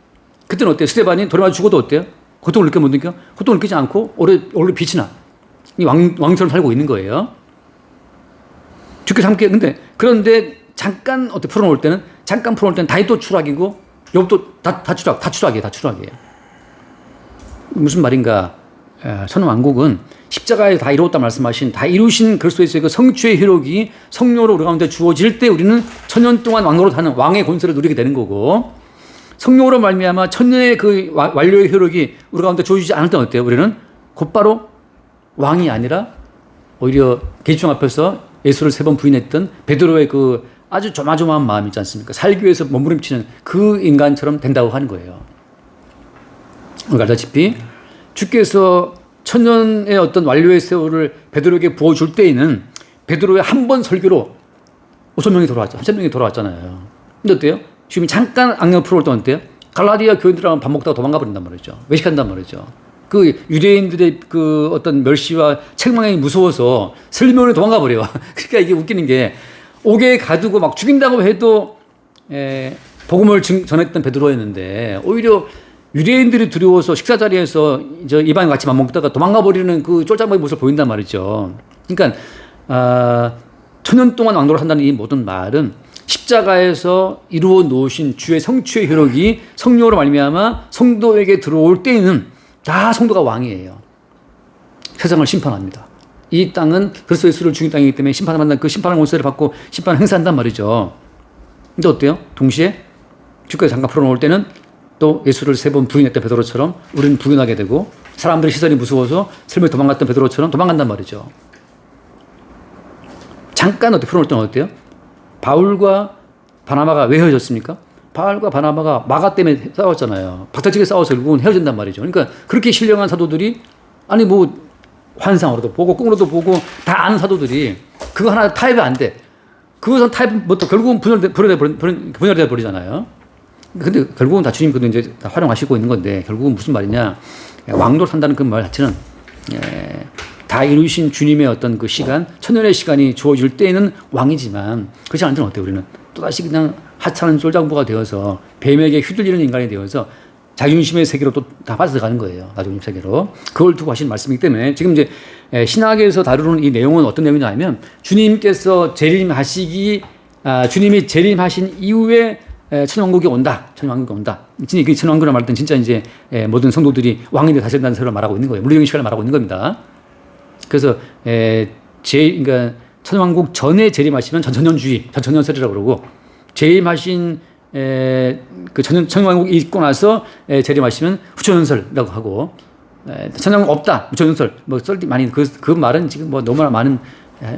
그때는 어때요? 스데반이 돌아맞아 죽어도 어때요? 고통을 느껴 못 느껴? 고통을 느끼지 않고 오래 빛이 나. 이 왕처럼 살고 있는 거예요. 주께서 함께. 그런데 잠깐 풀어놓을 때는 다윗도 추락이고 욥도 다 추락이에요. 무슨 말인가? 천년 왕국은 십자가에 다 이루었다 말씀하신 다 이루신 그리스도의 그 성취의 희록이 성령으로 우리 가운데 주어질 때 우리는 천년 동안 왕노릇하는 왕의 권세를 누리게 되는 거고, 성령으로 말미암아 천년의 그 완료의 효력이 우리 가운데 주어지지 않을 때는 어때요? 우리는 곧바로 왕이 아니라 오히려 계시종 앞에서 예수를 3번 부인했던 베드로의 그 아주 조마조마한 마음 있지 않습니까? 살기 위해서 몸부림치는 그 인간처럼 된다고 하는 거예요. 우리가 알다시피 주께서 천년의 어떤 완료의 세월을 베드로에게 부어줄 때에는 베드로의 한 번 설교로 5,000명이 돌아왔잖아요. 근데 어때요? 주님이 잠깐 악령 풀어올 때 어때요? 갈라디아 교인들하고 밥 먹다가 도망가 버린단 말이죠. 외식한단 말이죠. 그 유대인들의 그 어떤 멸시와 책망이 무서워서 슬며시 도망가 버려요. 그러니까 이게 웃기는 게 옥에 가두고 막 죽인다고 해도 복음을 전했던 베드로였는데 오히려 유대인들이 두려워서 식사 자리에서 이방인 같이 밥 먹다가 도망가 버리는 그 쫄짝먹이 모습을 보인단 말이죠. 그러니까 천년 동안 왕노를 한다는 이 모든 말은 십자가에서 이루어 놓으신 주의 성취의 효력이 성령으로 말미암아 성도에게 들어올 때에는 다 성도가 왕이에요. 세상을 심판합니다. 이 땅은 그리스도 예수를 죽인 땅이기 때문에 심판을 받는 그 심판의 권세를 받고 심판을 행사한단 말이죠. 근데 어때요? 동시에 주께서 잠깐 풀어놓을 때는 또 예수를 3번 부인했던 베드로처럼 우리는 부인하게 되고 사람들의 시선이 무서워서 설명에 도망갔던 베드로처럼 도망간단 말이죠. 잠깐 어떻게 풀어놓을 때는 어때요? 바울과 바나바가 왜 헤어졌습니까? 바울과 바나바가 마가 때문에 싸웠잖아요. 박탈치게 싸워서 결국은 헤어진단 말이죠. 그러니까 그렇게 신령한 사도들이 아니 뭐 환상으로도 보고 꿈으로도 보고 다 아는 사도들이 그거 하나 타협이 안 돼. 그것은 타협부터 결국은 분열돼 버리잖아요. 근데 결국은 다 주님 그도 이제 다 활용하시고 있는 건데 결국은 무슨 말이냐. 왕도를 산다는 그 말 자체는 다 이루신 주님의 어떤 그 시간, 천년의 시간이 주어질 때에는 왕이지만 그렇지 않을 때는 어때요? 우리는 또다시 그냥 하찮은 쫄장부가 되어서 뱀에게 휘둘리는 인간이 되어서 자존심의 세계로 또 다 빠져가는 거예요. 자존심 세계로. 그걸 두고 하신 말씀이기 때문에 지금 이제 신학에서 다루는 이 내용은 어떤 내용이냐면 주님께서 주님이 재림하신 이후에 천왕국이 온다. 천왕국이 온다. 진짜 그 천왕국이라는 말은 진짜 이제 모든 성도들이 왕이 다시 된다는 소리를 말하고 있는 거예요. 물리적인 시간을 말하고 있는 겁니다. 그래서 그러니까 천왕국 전에 재림하시면 전천년주의, 전천년설이라고 그러고 재림하신 그 천왕국이 있고 나서 재림하시면 후천연설이라고 하고 천왕국 없다, 후천연설 뭐 썰이 많이 그 말은 지금 뭐 너무나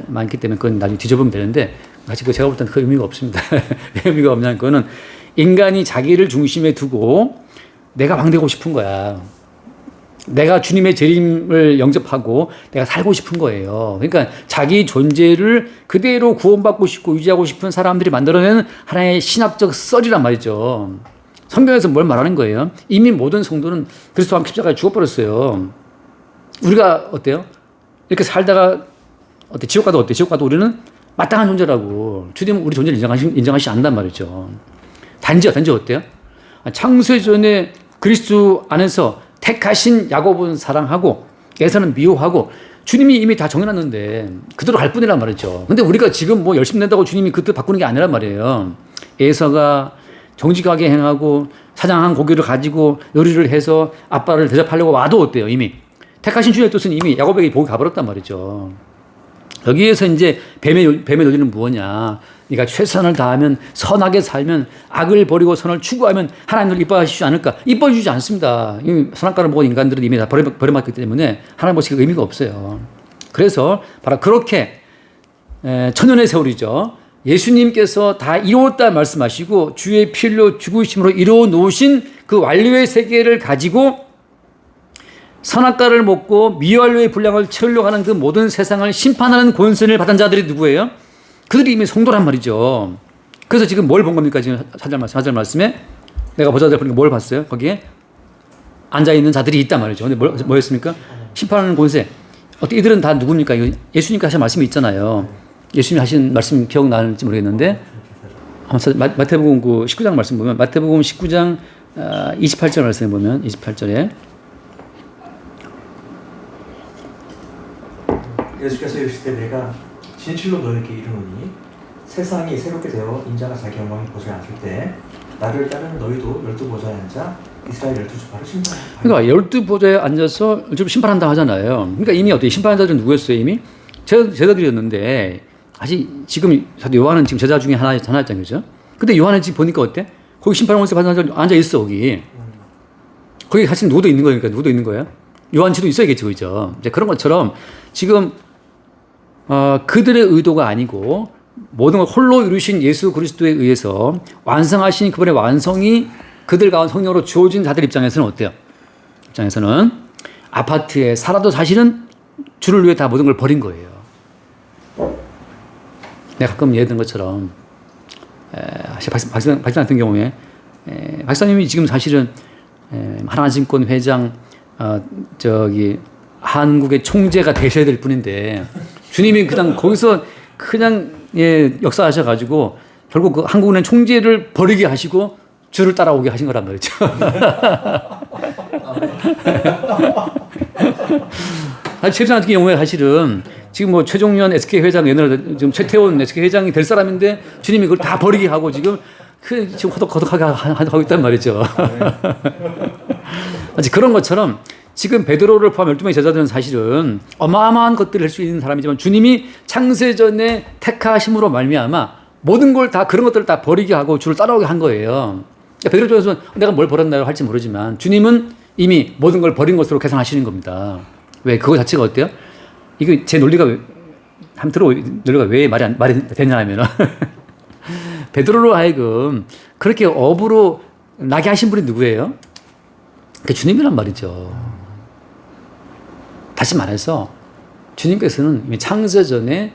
많기 때문에 그건 나중에 뒤져보면 되는데 사실 제가 볼 때는 그 의미가 없습니다. 왜 의미가 없냐면 그거는 인간이 자기를 중심에 두고 내가 왕 되고 싶은 거야. 내가 주님의 재림을 영접하고 내가 살고 싶은 거예요. 그러니까 자기 존재를 그대로 구원받고 싶고 유지하고 싶은 사람들이 만들어내는 하나의 신학적 썰이란 말이죠. 성경에서 뭘 말하는 거예요? 이미 모든 성도는 그리스도와 함께 십자가에 죽어버렸어요. 우리가 어때요? 이렇게 살다가 지옥 가도 어때요? 지옥 가도 우리는 마땅한 존재라고. 주님은 우리 존재를 인정하시지 않는단 말이죠. 단지 어때요? 창세 전에 그리스도 안에서 택하신 야곱은 사랑하고 에서는 미워하고 주님이 이미 다 정해놨는데 그대로 갈 뿐이란 말이죠. 근데 우리가 지금 뭐 열심히 낸다고 주님이 그 뜻 바꾸는 게 아니란 말이에요. 에서가 정직하게 행하고 사장한 고기를 가지고 요리를 해서 아빠를 대접하려고 와도 어때요? 이미 택하신 주님의 뜻은 이미 야곱에게 복이 가버렸단 말이죠. 여기에서 이제 뱀의 논리는 무엇이냐. 네가 최선을 다하면 선하게 살면 악을 버리고 선을 추구하면 하나님을 이뻐하시지 않을까. 이뻐주지 않습니다. 선악과를 먹은 인간들은 이미 다 버림받기 때문에 하나님 보시기에 의미가 없어요. 그래서 바로 그렇게 천년의 세월이죠. 예수님께서 다 이루었다 말씀하시고 주의 피 흘려 죽으심으로 이루어 놓으신 그 완료의 세계를 가지고 선악과를 먹고 미완료의 분량을 채우려고 하는 그 모든 세상을 심판하는 권세를 받은 자들이 누구예요? 그들이 이미 성도란 말이죠. 그래서 지금 뭘 본 겁니까? 지금 하절 말씀에 내가 보자들 보니까 뭘 봤어요? 거기에 앉아있는 자들이 있단 말이죠. 근데 뭐였습니까? 심판하는 권세. 어떻게 이들은 다 누굽니까? 이거 예수님께 하신 말씀이 있잖아요. 예수님이 하신 말씀 기억나는지 모르겠는데 마태복음 19장 말씀 보면 마태복음 19장 28절 말씀에 보면 28절에 예수께서 이르시되 내가 진실로 너에게 이르노니 세상이 새롭게 되어 인자가 자기 영광의 보좌에 앉을 때 나를 따르는 너희도 12보좌에 앉아 이스라엘 12지파를 심판하라. 그러니까 12보좌에 앉아서 지금 심판한다 하잖아요. 그러니까 이미 어떻게 심판한 자들은 누구였어요? 이미 제자들이었는데 아직 지금 사도 요한은 지금 제자 중에 하나였잖아요. 그죠? 근데 요한은 지금 보니까 어때? 거기 심판의 원세 받은 자들 앉아 있어 거기. 거기 사실 누구도 있는 거니까 누구도 있는 거예요? 요한치도 있어야겠죠, 그죠? 이제 그런 것처럼 지금 그들의 의도가 아니고 모든 걸 홀로 이루신 예수 그리스도에 의해서 완성하신 그분의 완성이 그들 가운데 성령으로 주어진 자들 입장에서는 어때요? 입장에서는 아파트에 살아도 사실은 주를 위해 다 모든 걸 버린 거예요. 내가 가끔 예를 든 것처럼 박사 같은 경우에 박사님이 지금 사실은 하나증권 회장 한국의 총재가 되셔야 될 뿐인데 주님이 그냥 거기서 그냥 역사하셔가지고 결국 그 한국은행 총재를 버리게 하시고 주를 따라오게 하신 거란 말이죠. 최부상 같은 경우에 사실은 지금 뭐 최종현 SK 회장 옛날에 지금 최태원 SK 회장이 될 사람인데 주님이 그걸 다 버리게 하고 지금 지금 거덕하게 하고 있단 말이죠. 마치 그런 것처럼 지금 베드로를 포함 12명의 제자들은 사실은 어마어마한 것들을 할 수 있는 사람이지만 주님이 창세전에 택하심으로 말미암아 모든 걸 다 그런 것들을 다 버리게 하고 주를 따라오게 한 거예요. 그러니까 베드로 쪽에서는 내가 뭘 버렸나요 할지 모르지만 주님은 이미 모든 걸 버린 것으로 계산하시는 겁니다. 왜? 그거 자체가 어때요? 이거 제 논리가 한번 들어 논리가 왜 말이 되냐 하면 베드로로 하여금 그렇게 업으로 나게 하신 분이 누구예요? 그 주님이란 말이죠. 다시 말해서 주님께서는 이미 창세전에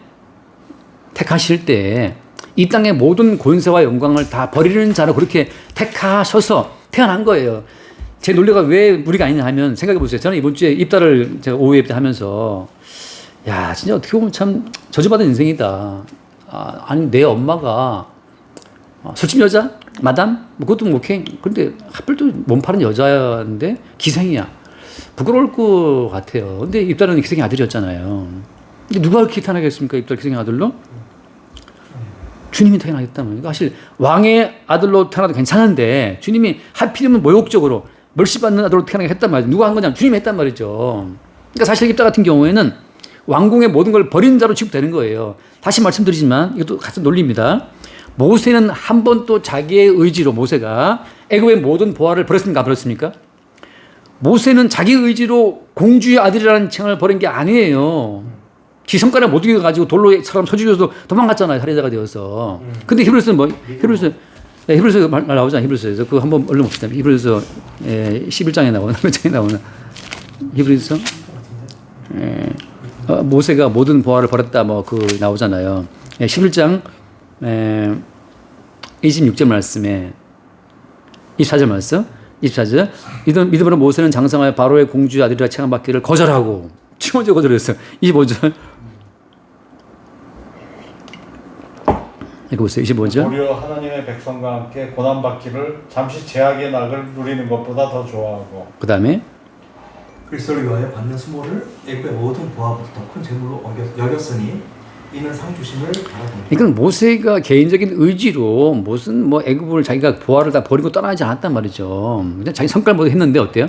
택하실 때 이 땅의 모든 권세와 영광을 다 버리는 자로 그렇게 택하셔서 태어난 거예요. 제 논리가 왜 무리가 아니냐 하면 생각해 보세요. 저는 이번 주에 입다를 제가 오후 예배 때 하면서 야 진짜 어떻게 보면 참 저주받은 인생이다. 아니 내 엄마가 술집 여자? 마담? 뭐 그것도 오케이. 그런데 하필 또 몸 파는 여자인데 기생이야. 부끄러울 것 같아요. 근데 입다는 기생의 아들이었잖아요. 근데 누가 그렇게 태어나겠습니까? 입다 기생의 아들로? 주님이 태어나겠다면. 사실 왕의 아들로 태어나도 괜찮은데 주님이 하필이면 모욕적으로 멸시받는 아들로 태어나게 했단 말이죠. 누가 한 거냐? 주님이 했단 말이죠. 그러니까 사실 입다 같은 경우에는 왕궁의 모든 걸 버린 자로 취급되는 거예요. 다시 말씀드리지만 이것도 같은 논리입니다. 모세는 한 번 또 자기의 의지로 모세가 애굽의 모든 보화를 버렸습니까? 안 버렸습니까? 모세는 자기 의지로 공주의 아들이라는 칭을 버린 게 아니에요. 지 손가락 못 이겨가지고 돌로 사람 쳐죽여서 도망갔잖아요. 살해자가 되어서. 근데 히브리서는 뭐, 히브리서 말 나오잖아요. 히브리서에서. 그거 한번 얼른 봅시다. 히브리서 11장에 나오나, 몇 장에 나오나. 히브리서? 모세가 모든 보화를 버렸다, 뭐, 그 나오잖아요. 11장 26절 말씀에 24절 말씀 24절 믿음으로 모세는 장성하여 바로의 공주의 아들이라 칭함받기를 거절하고 먼저 거절했어요. 25절 이거 보세요. 25절 도리어 하나님의 백성과 함께 고난받기를 잠시 제약의 낙을 누리는 것보다 더 좋아하고 그 다음에 그리스도를 위하여 받는 수모를 애굽의 모든 보화보다 더 큰 재물로 여겼으니 이는 상 주심을 바라봅니다. 이건 모세가 개인적인 의지로 무슨 뭐 애굽을 자기가 보화를 다 버리고 떠나지 않았단 말이죠. 그냥 자기 성깔 했는데 어때요?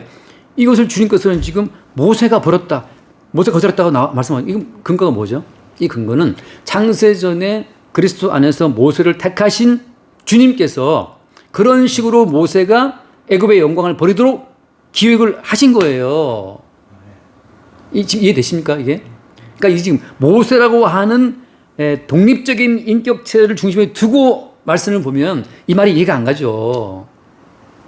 이것을 주님께서는 지금 모세가 버렸다. 모세 거절했다고 말씀하는 이 근거가 뭐죠? 이 근거는 창세전에 그리스도 안에서 모세를 택하신 주님께서 그런 식으로 모세가 애굽의 영광을 버리도록 기획을 하신 거예요. 지금 이해되십니까 이게? 그러니까 이 지금 모세라고 하는 독립적인 인격체를 중심에 두고 말씀을 보면 이 말이 이해가 안 가죠.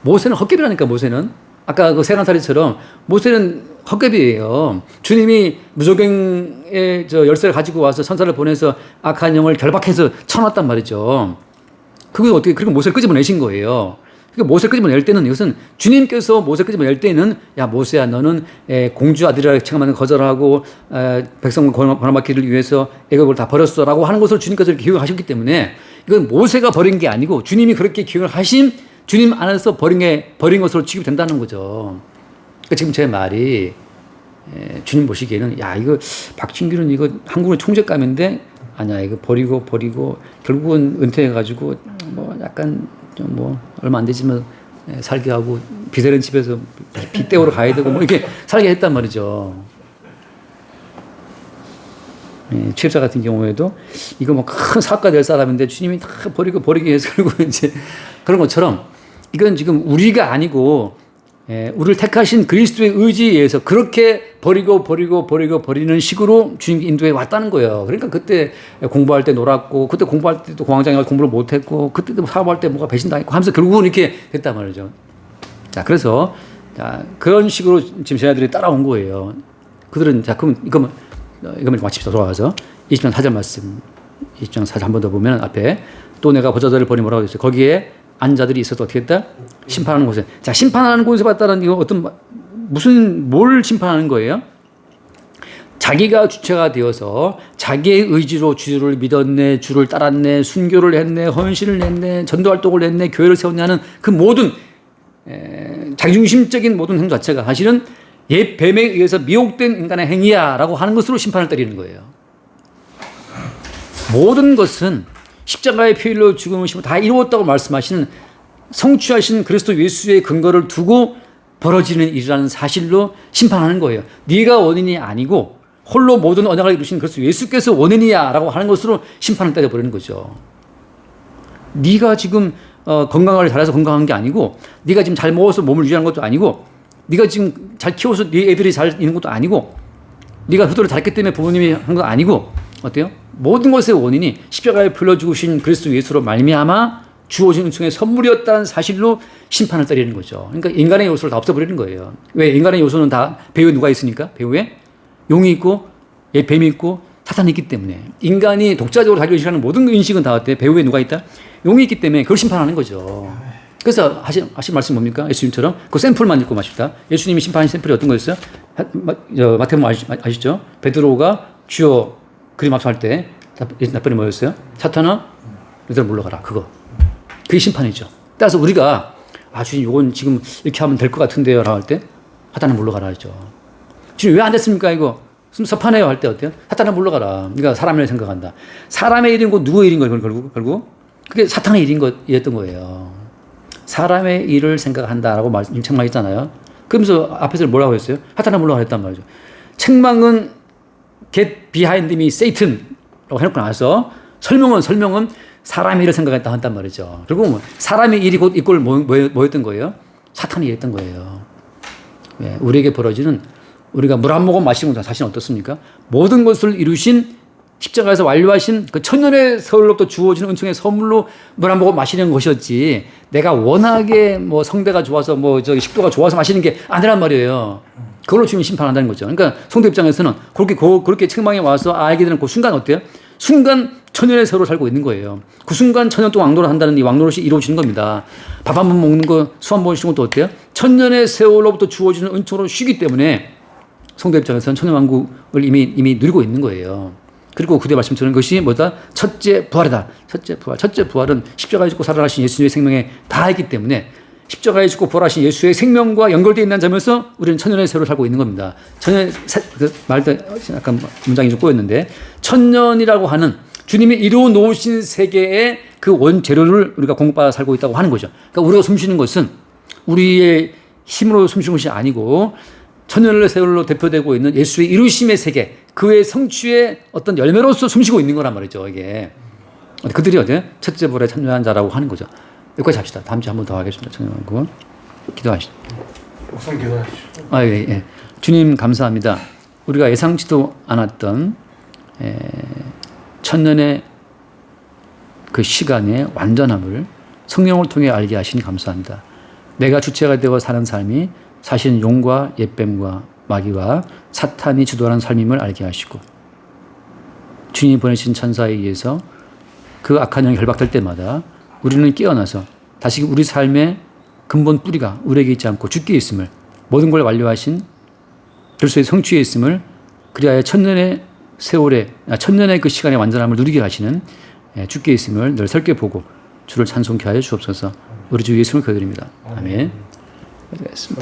모세는 헛개비라니까 모세는. 아까 그 세간살이처럼 모세는 헛개비예요. 주님이 무조갱의 열쇠를 가지고 와서 천사를 보내서 악한 영을 결박해서 쳐놨단 말이죠. 그게 어떻게 그리고 모세를 끄집어내신 거예요. 그러니까 모세를 끄집어낼 때는 이것은 주님께서 모세를 끄집어낼 때는 야 모세야 너는 공주 아들이라 칭함하는 거절하고 백성 권한받기를 위해서 애굽을 다 버렸어라고 하는 것을 주님께서 이렇게 기억하셨기 때문에 이건 모세가 버린 게 아니고 주님이 그렇게 기억을 하신 주님 안에서 버린 것으로 취급된다는 거죠. 그러니까 지금 제 말이 주님 보시기에는 야 이거 박진규는 이거 한국의 총재감인데 아니야 이거 버리고 결국은 은퇴해가지고 뭐 약간 좀 뭐 얼마 안 되지만 살게 하고 비세는 집에서 비 때우러 가야 되고 뭐 이렇게 살게 했단 말이죠. 취업자 같은 경우에도 이거 뭐 큰 사업가 될 사람인데 주님이 다 버리게 해서 그리고 이제 그런 것처럼 이건 지금 우리가 아니고 우리를 택하신 그리스도의 의지에 의해서 그렇게 버리는 식으로 주님이 인도해 왔다는 거예요. 그러니까 그때 공부할 때 놀았고, 그때 공부할 때도 공황장애 가서 공부를 못했고, 그때도 사업할 때 뭐가 배신당했고 하면서 결국은 이렇게 됐단 말이죠. 자, 그래서 그런 식으로 지금 제자들이 따라온 거예요. 그들은 자, 그럼 이거만 마칩시다. 돌아가서 20장 4절 말씀, 20장 4절 한 번 더 보면 앞에 또 내가 보좌들을 보니 뭐라고 했어요? 거기에 앉은 자들이 있어도 어떻게 했다? 심판하는 곳에. 자, 심판하는 곳에 봤다는 이거 뭘 심판하는 거예요? 자기가 주체가 되어서 자기의 의지로 주를 믿었네, 주를 따랐네, 순교를 했네, 헌신을 했네, 전도활동을 했네, 교회를 세웠냐는 그 모든 자기중심적인 모든 행동 자체가 사실은 옛 뱀에 의해서 미혹된 인간의 행위야라고 하는 것으로 심판을 때리는 거예요. 모든 것은 십자가의 피일로 죽음을 심어 다 이루었다고 말씀하시는 성취하신 그리스도 예수의 근거를 두고 벌어지는 일이라는 사실로 심판하는 거예요. 네가 원인이 아니고 홀로 모든 언약을 이루신 그리스도 예수께서 원인이야라고 하는 것으로 심판을 때려버리는 거죠. 네가 지금 건강을 잘해서 건강한 게 아니고, 네가 지금 잘 먹어서 몸을 유지하는 것도 아니고, 네가 지금 잘 키워서 네 애들이 잘 있는 것도 아니고, 네가 효도를 잘했기 때문에 부모님이 한 건 아니고, 어때요? 모든 것의 원인이 십자가에 풀려 죽으신 그리스도 예수로 말미암아 주어진 은총의 선물이었다는 사실로 심판을 때리는 거죠. 그러니까 인간의 요소를 다 없애버리는 거예요. 왜? 인간의 요소는 다 배후에 누가 있으니까? 배후에 용이 있고 뱀이 있고 사탄이 있기 때문에, 인간이 독자적으로 자기를 의식하는 모든 인식은 다 어때? 배후에 누가 있다? 용이 있기 때문에 그걸 심판하는 거죠. 그래서 하신 말씀 뭡니까? 예수님처럼 그 샘플만 읽고 마십니다. 예수님이 심판하신 샘플이 어떤 거였어요? 마태복음 아시죠? 베드로가 주여 그림 앞서 할 때 답변이 뭐였어요? 사탄아 너희들 물러가라. 그게 심판이죠. 따라서 우리가 주님 이건 지금 이렇게 하면 될 것 같은데요 라고 할 때 사탄아 물러가라 하죠. 주님 왜 안 됐습니까 이거? 섭하네요 할 때 어때요? 사탄아 물러가라. 네가 사람의 일을 생각한다. 사람의 일인 거 누구의 일인 거예요 결국? 그게 사탄의 일이었던 거예요. 사람의 일을 생각한다라고 책망했잖아요. 그러면서 앞에서 뭐라고 했어요? 사탄아 물러가라 했단 말이죠. 책망은 get behind me Satan라고 해놓고 나서 설명은 사람의 일을 생각했다 한단 말이죠. 결국 사람의 일이 곧 이꼴 뭐였던 거예요? 사탄이 일했던 거예요. 예, 우리에게 벌어지는, 우리가 물 한 모금 마시는 것 자신 어떻습니까? 모든 것을 이루신 십자가에서 완료하신 그 천년의 세월로부터 주어지는 은총의 선물로 물 한 모금 마시는 것이었지, 내가 워낙에 뭐 성대가 좋아서 식도가 좋아서 마시는 게 아니란 말이에요. 그걸로 주님이 심판한다는 거죠. 그러니까 성도 입장에서는 그렇게 책망에 와서 알게 되는 그 순간 어때요? 순간 천년의 세월을 살고 있는 거예요. 그 순간 천년 동안 왕노를 한다는 이 왕노릇이 이루어지는 겁니다. 밥 한 번 먹는 거, 수 한 번 쉬는 것도 어때요? 천년의 세월로부터 주어지는 은총으로 쉬기 때문에 성도 입장에서는 천년왕국을 이미 누리고 있는 거예요. 그리고 그때 말씀처럼 것이 뭐다? 첫째 부활이다. 첫째 부활은 십자가에 죽고 살아나신 예수님의 생명에 닿아있기 때문에, 십자가에 죽고 부활하신 예수의 생명과 연결되어 있는 점에서 우리는 천년의 세월을 살고 있는 겁니다. 말도 약간 문장이 좀 꼬였는데, 천년이라고 하는 주님이 이루어 놓으신 세계의 그 원재료를 우리가 공급받아 살고 있다고 하는 거죠. 그러니까 우리가 숨쉬는 것은 우리의 힘으로 숨쉬는 것이 아니고 천년의 세월로 대표되고 있는 예수의 이루심의 세계, 그의 성취의 어떤 열매로서 숨쉬고 있는 거란 말이죠. 이게 그들이 어제 첫째 부활에 참여한 자라고 하는 거죠. 여기까지 합시다. 다음 주에 한 번 더 하겠습니다. 천년왕국 기도하시죠. 목사님 기도하시죠. 예. 주님 감사합니다. 우리가 예상치도 않았던 천년의 그 시간의 완전함을 성령을 통해 알게 하시니 감사합니다. 내가 주체가 되어 사는 삶이 사실은 용과 옛뱀과 마귀와 사탄이 주도하는 삶임을 알게 하시고, 주님이 보내신 천사에 의해서 그 악한 영이 결박될 때마다 우리는 깨어나서 다시 우리 삶의 근본 뿌리가 우리에게 있지 않고 주께 있음을, 모든 걸 완료하신 그리스도의 성취에 있음을, 그리하여 천년의 그 시간의 완전함을 누리게 하시는 주께 있음을 늘 설계 보고 주를 찬송케 하여 주옵소서. 우리 주 예수를 기도드립니다. 아멘. 기도했습니다.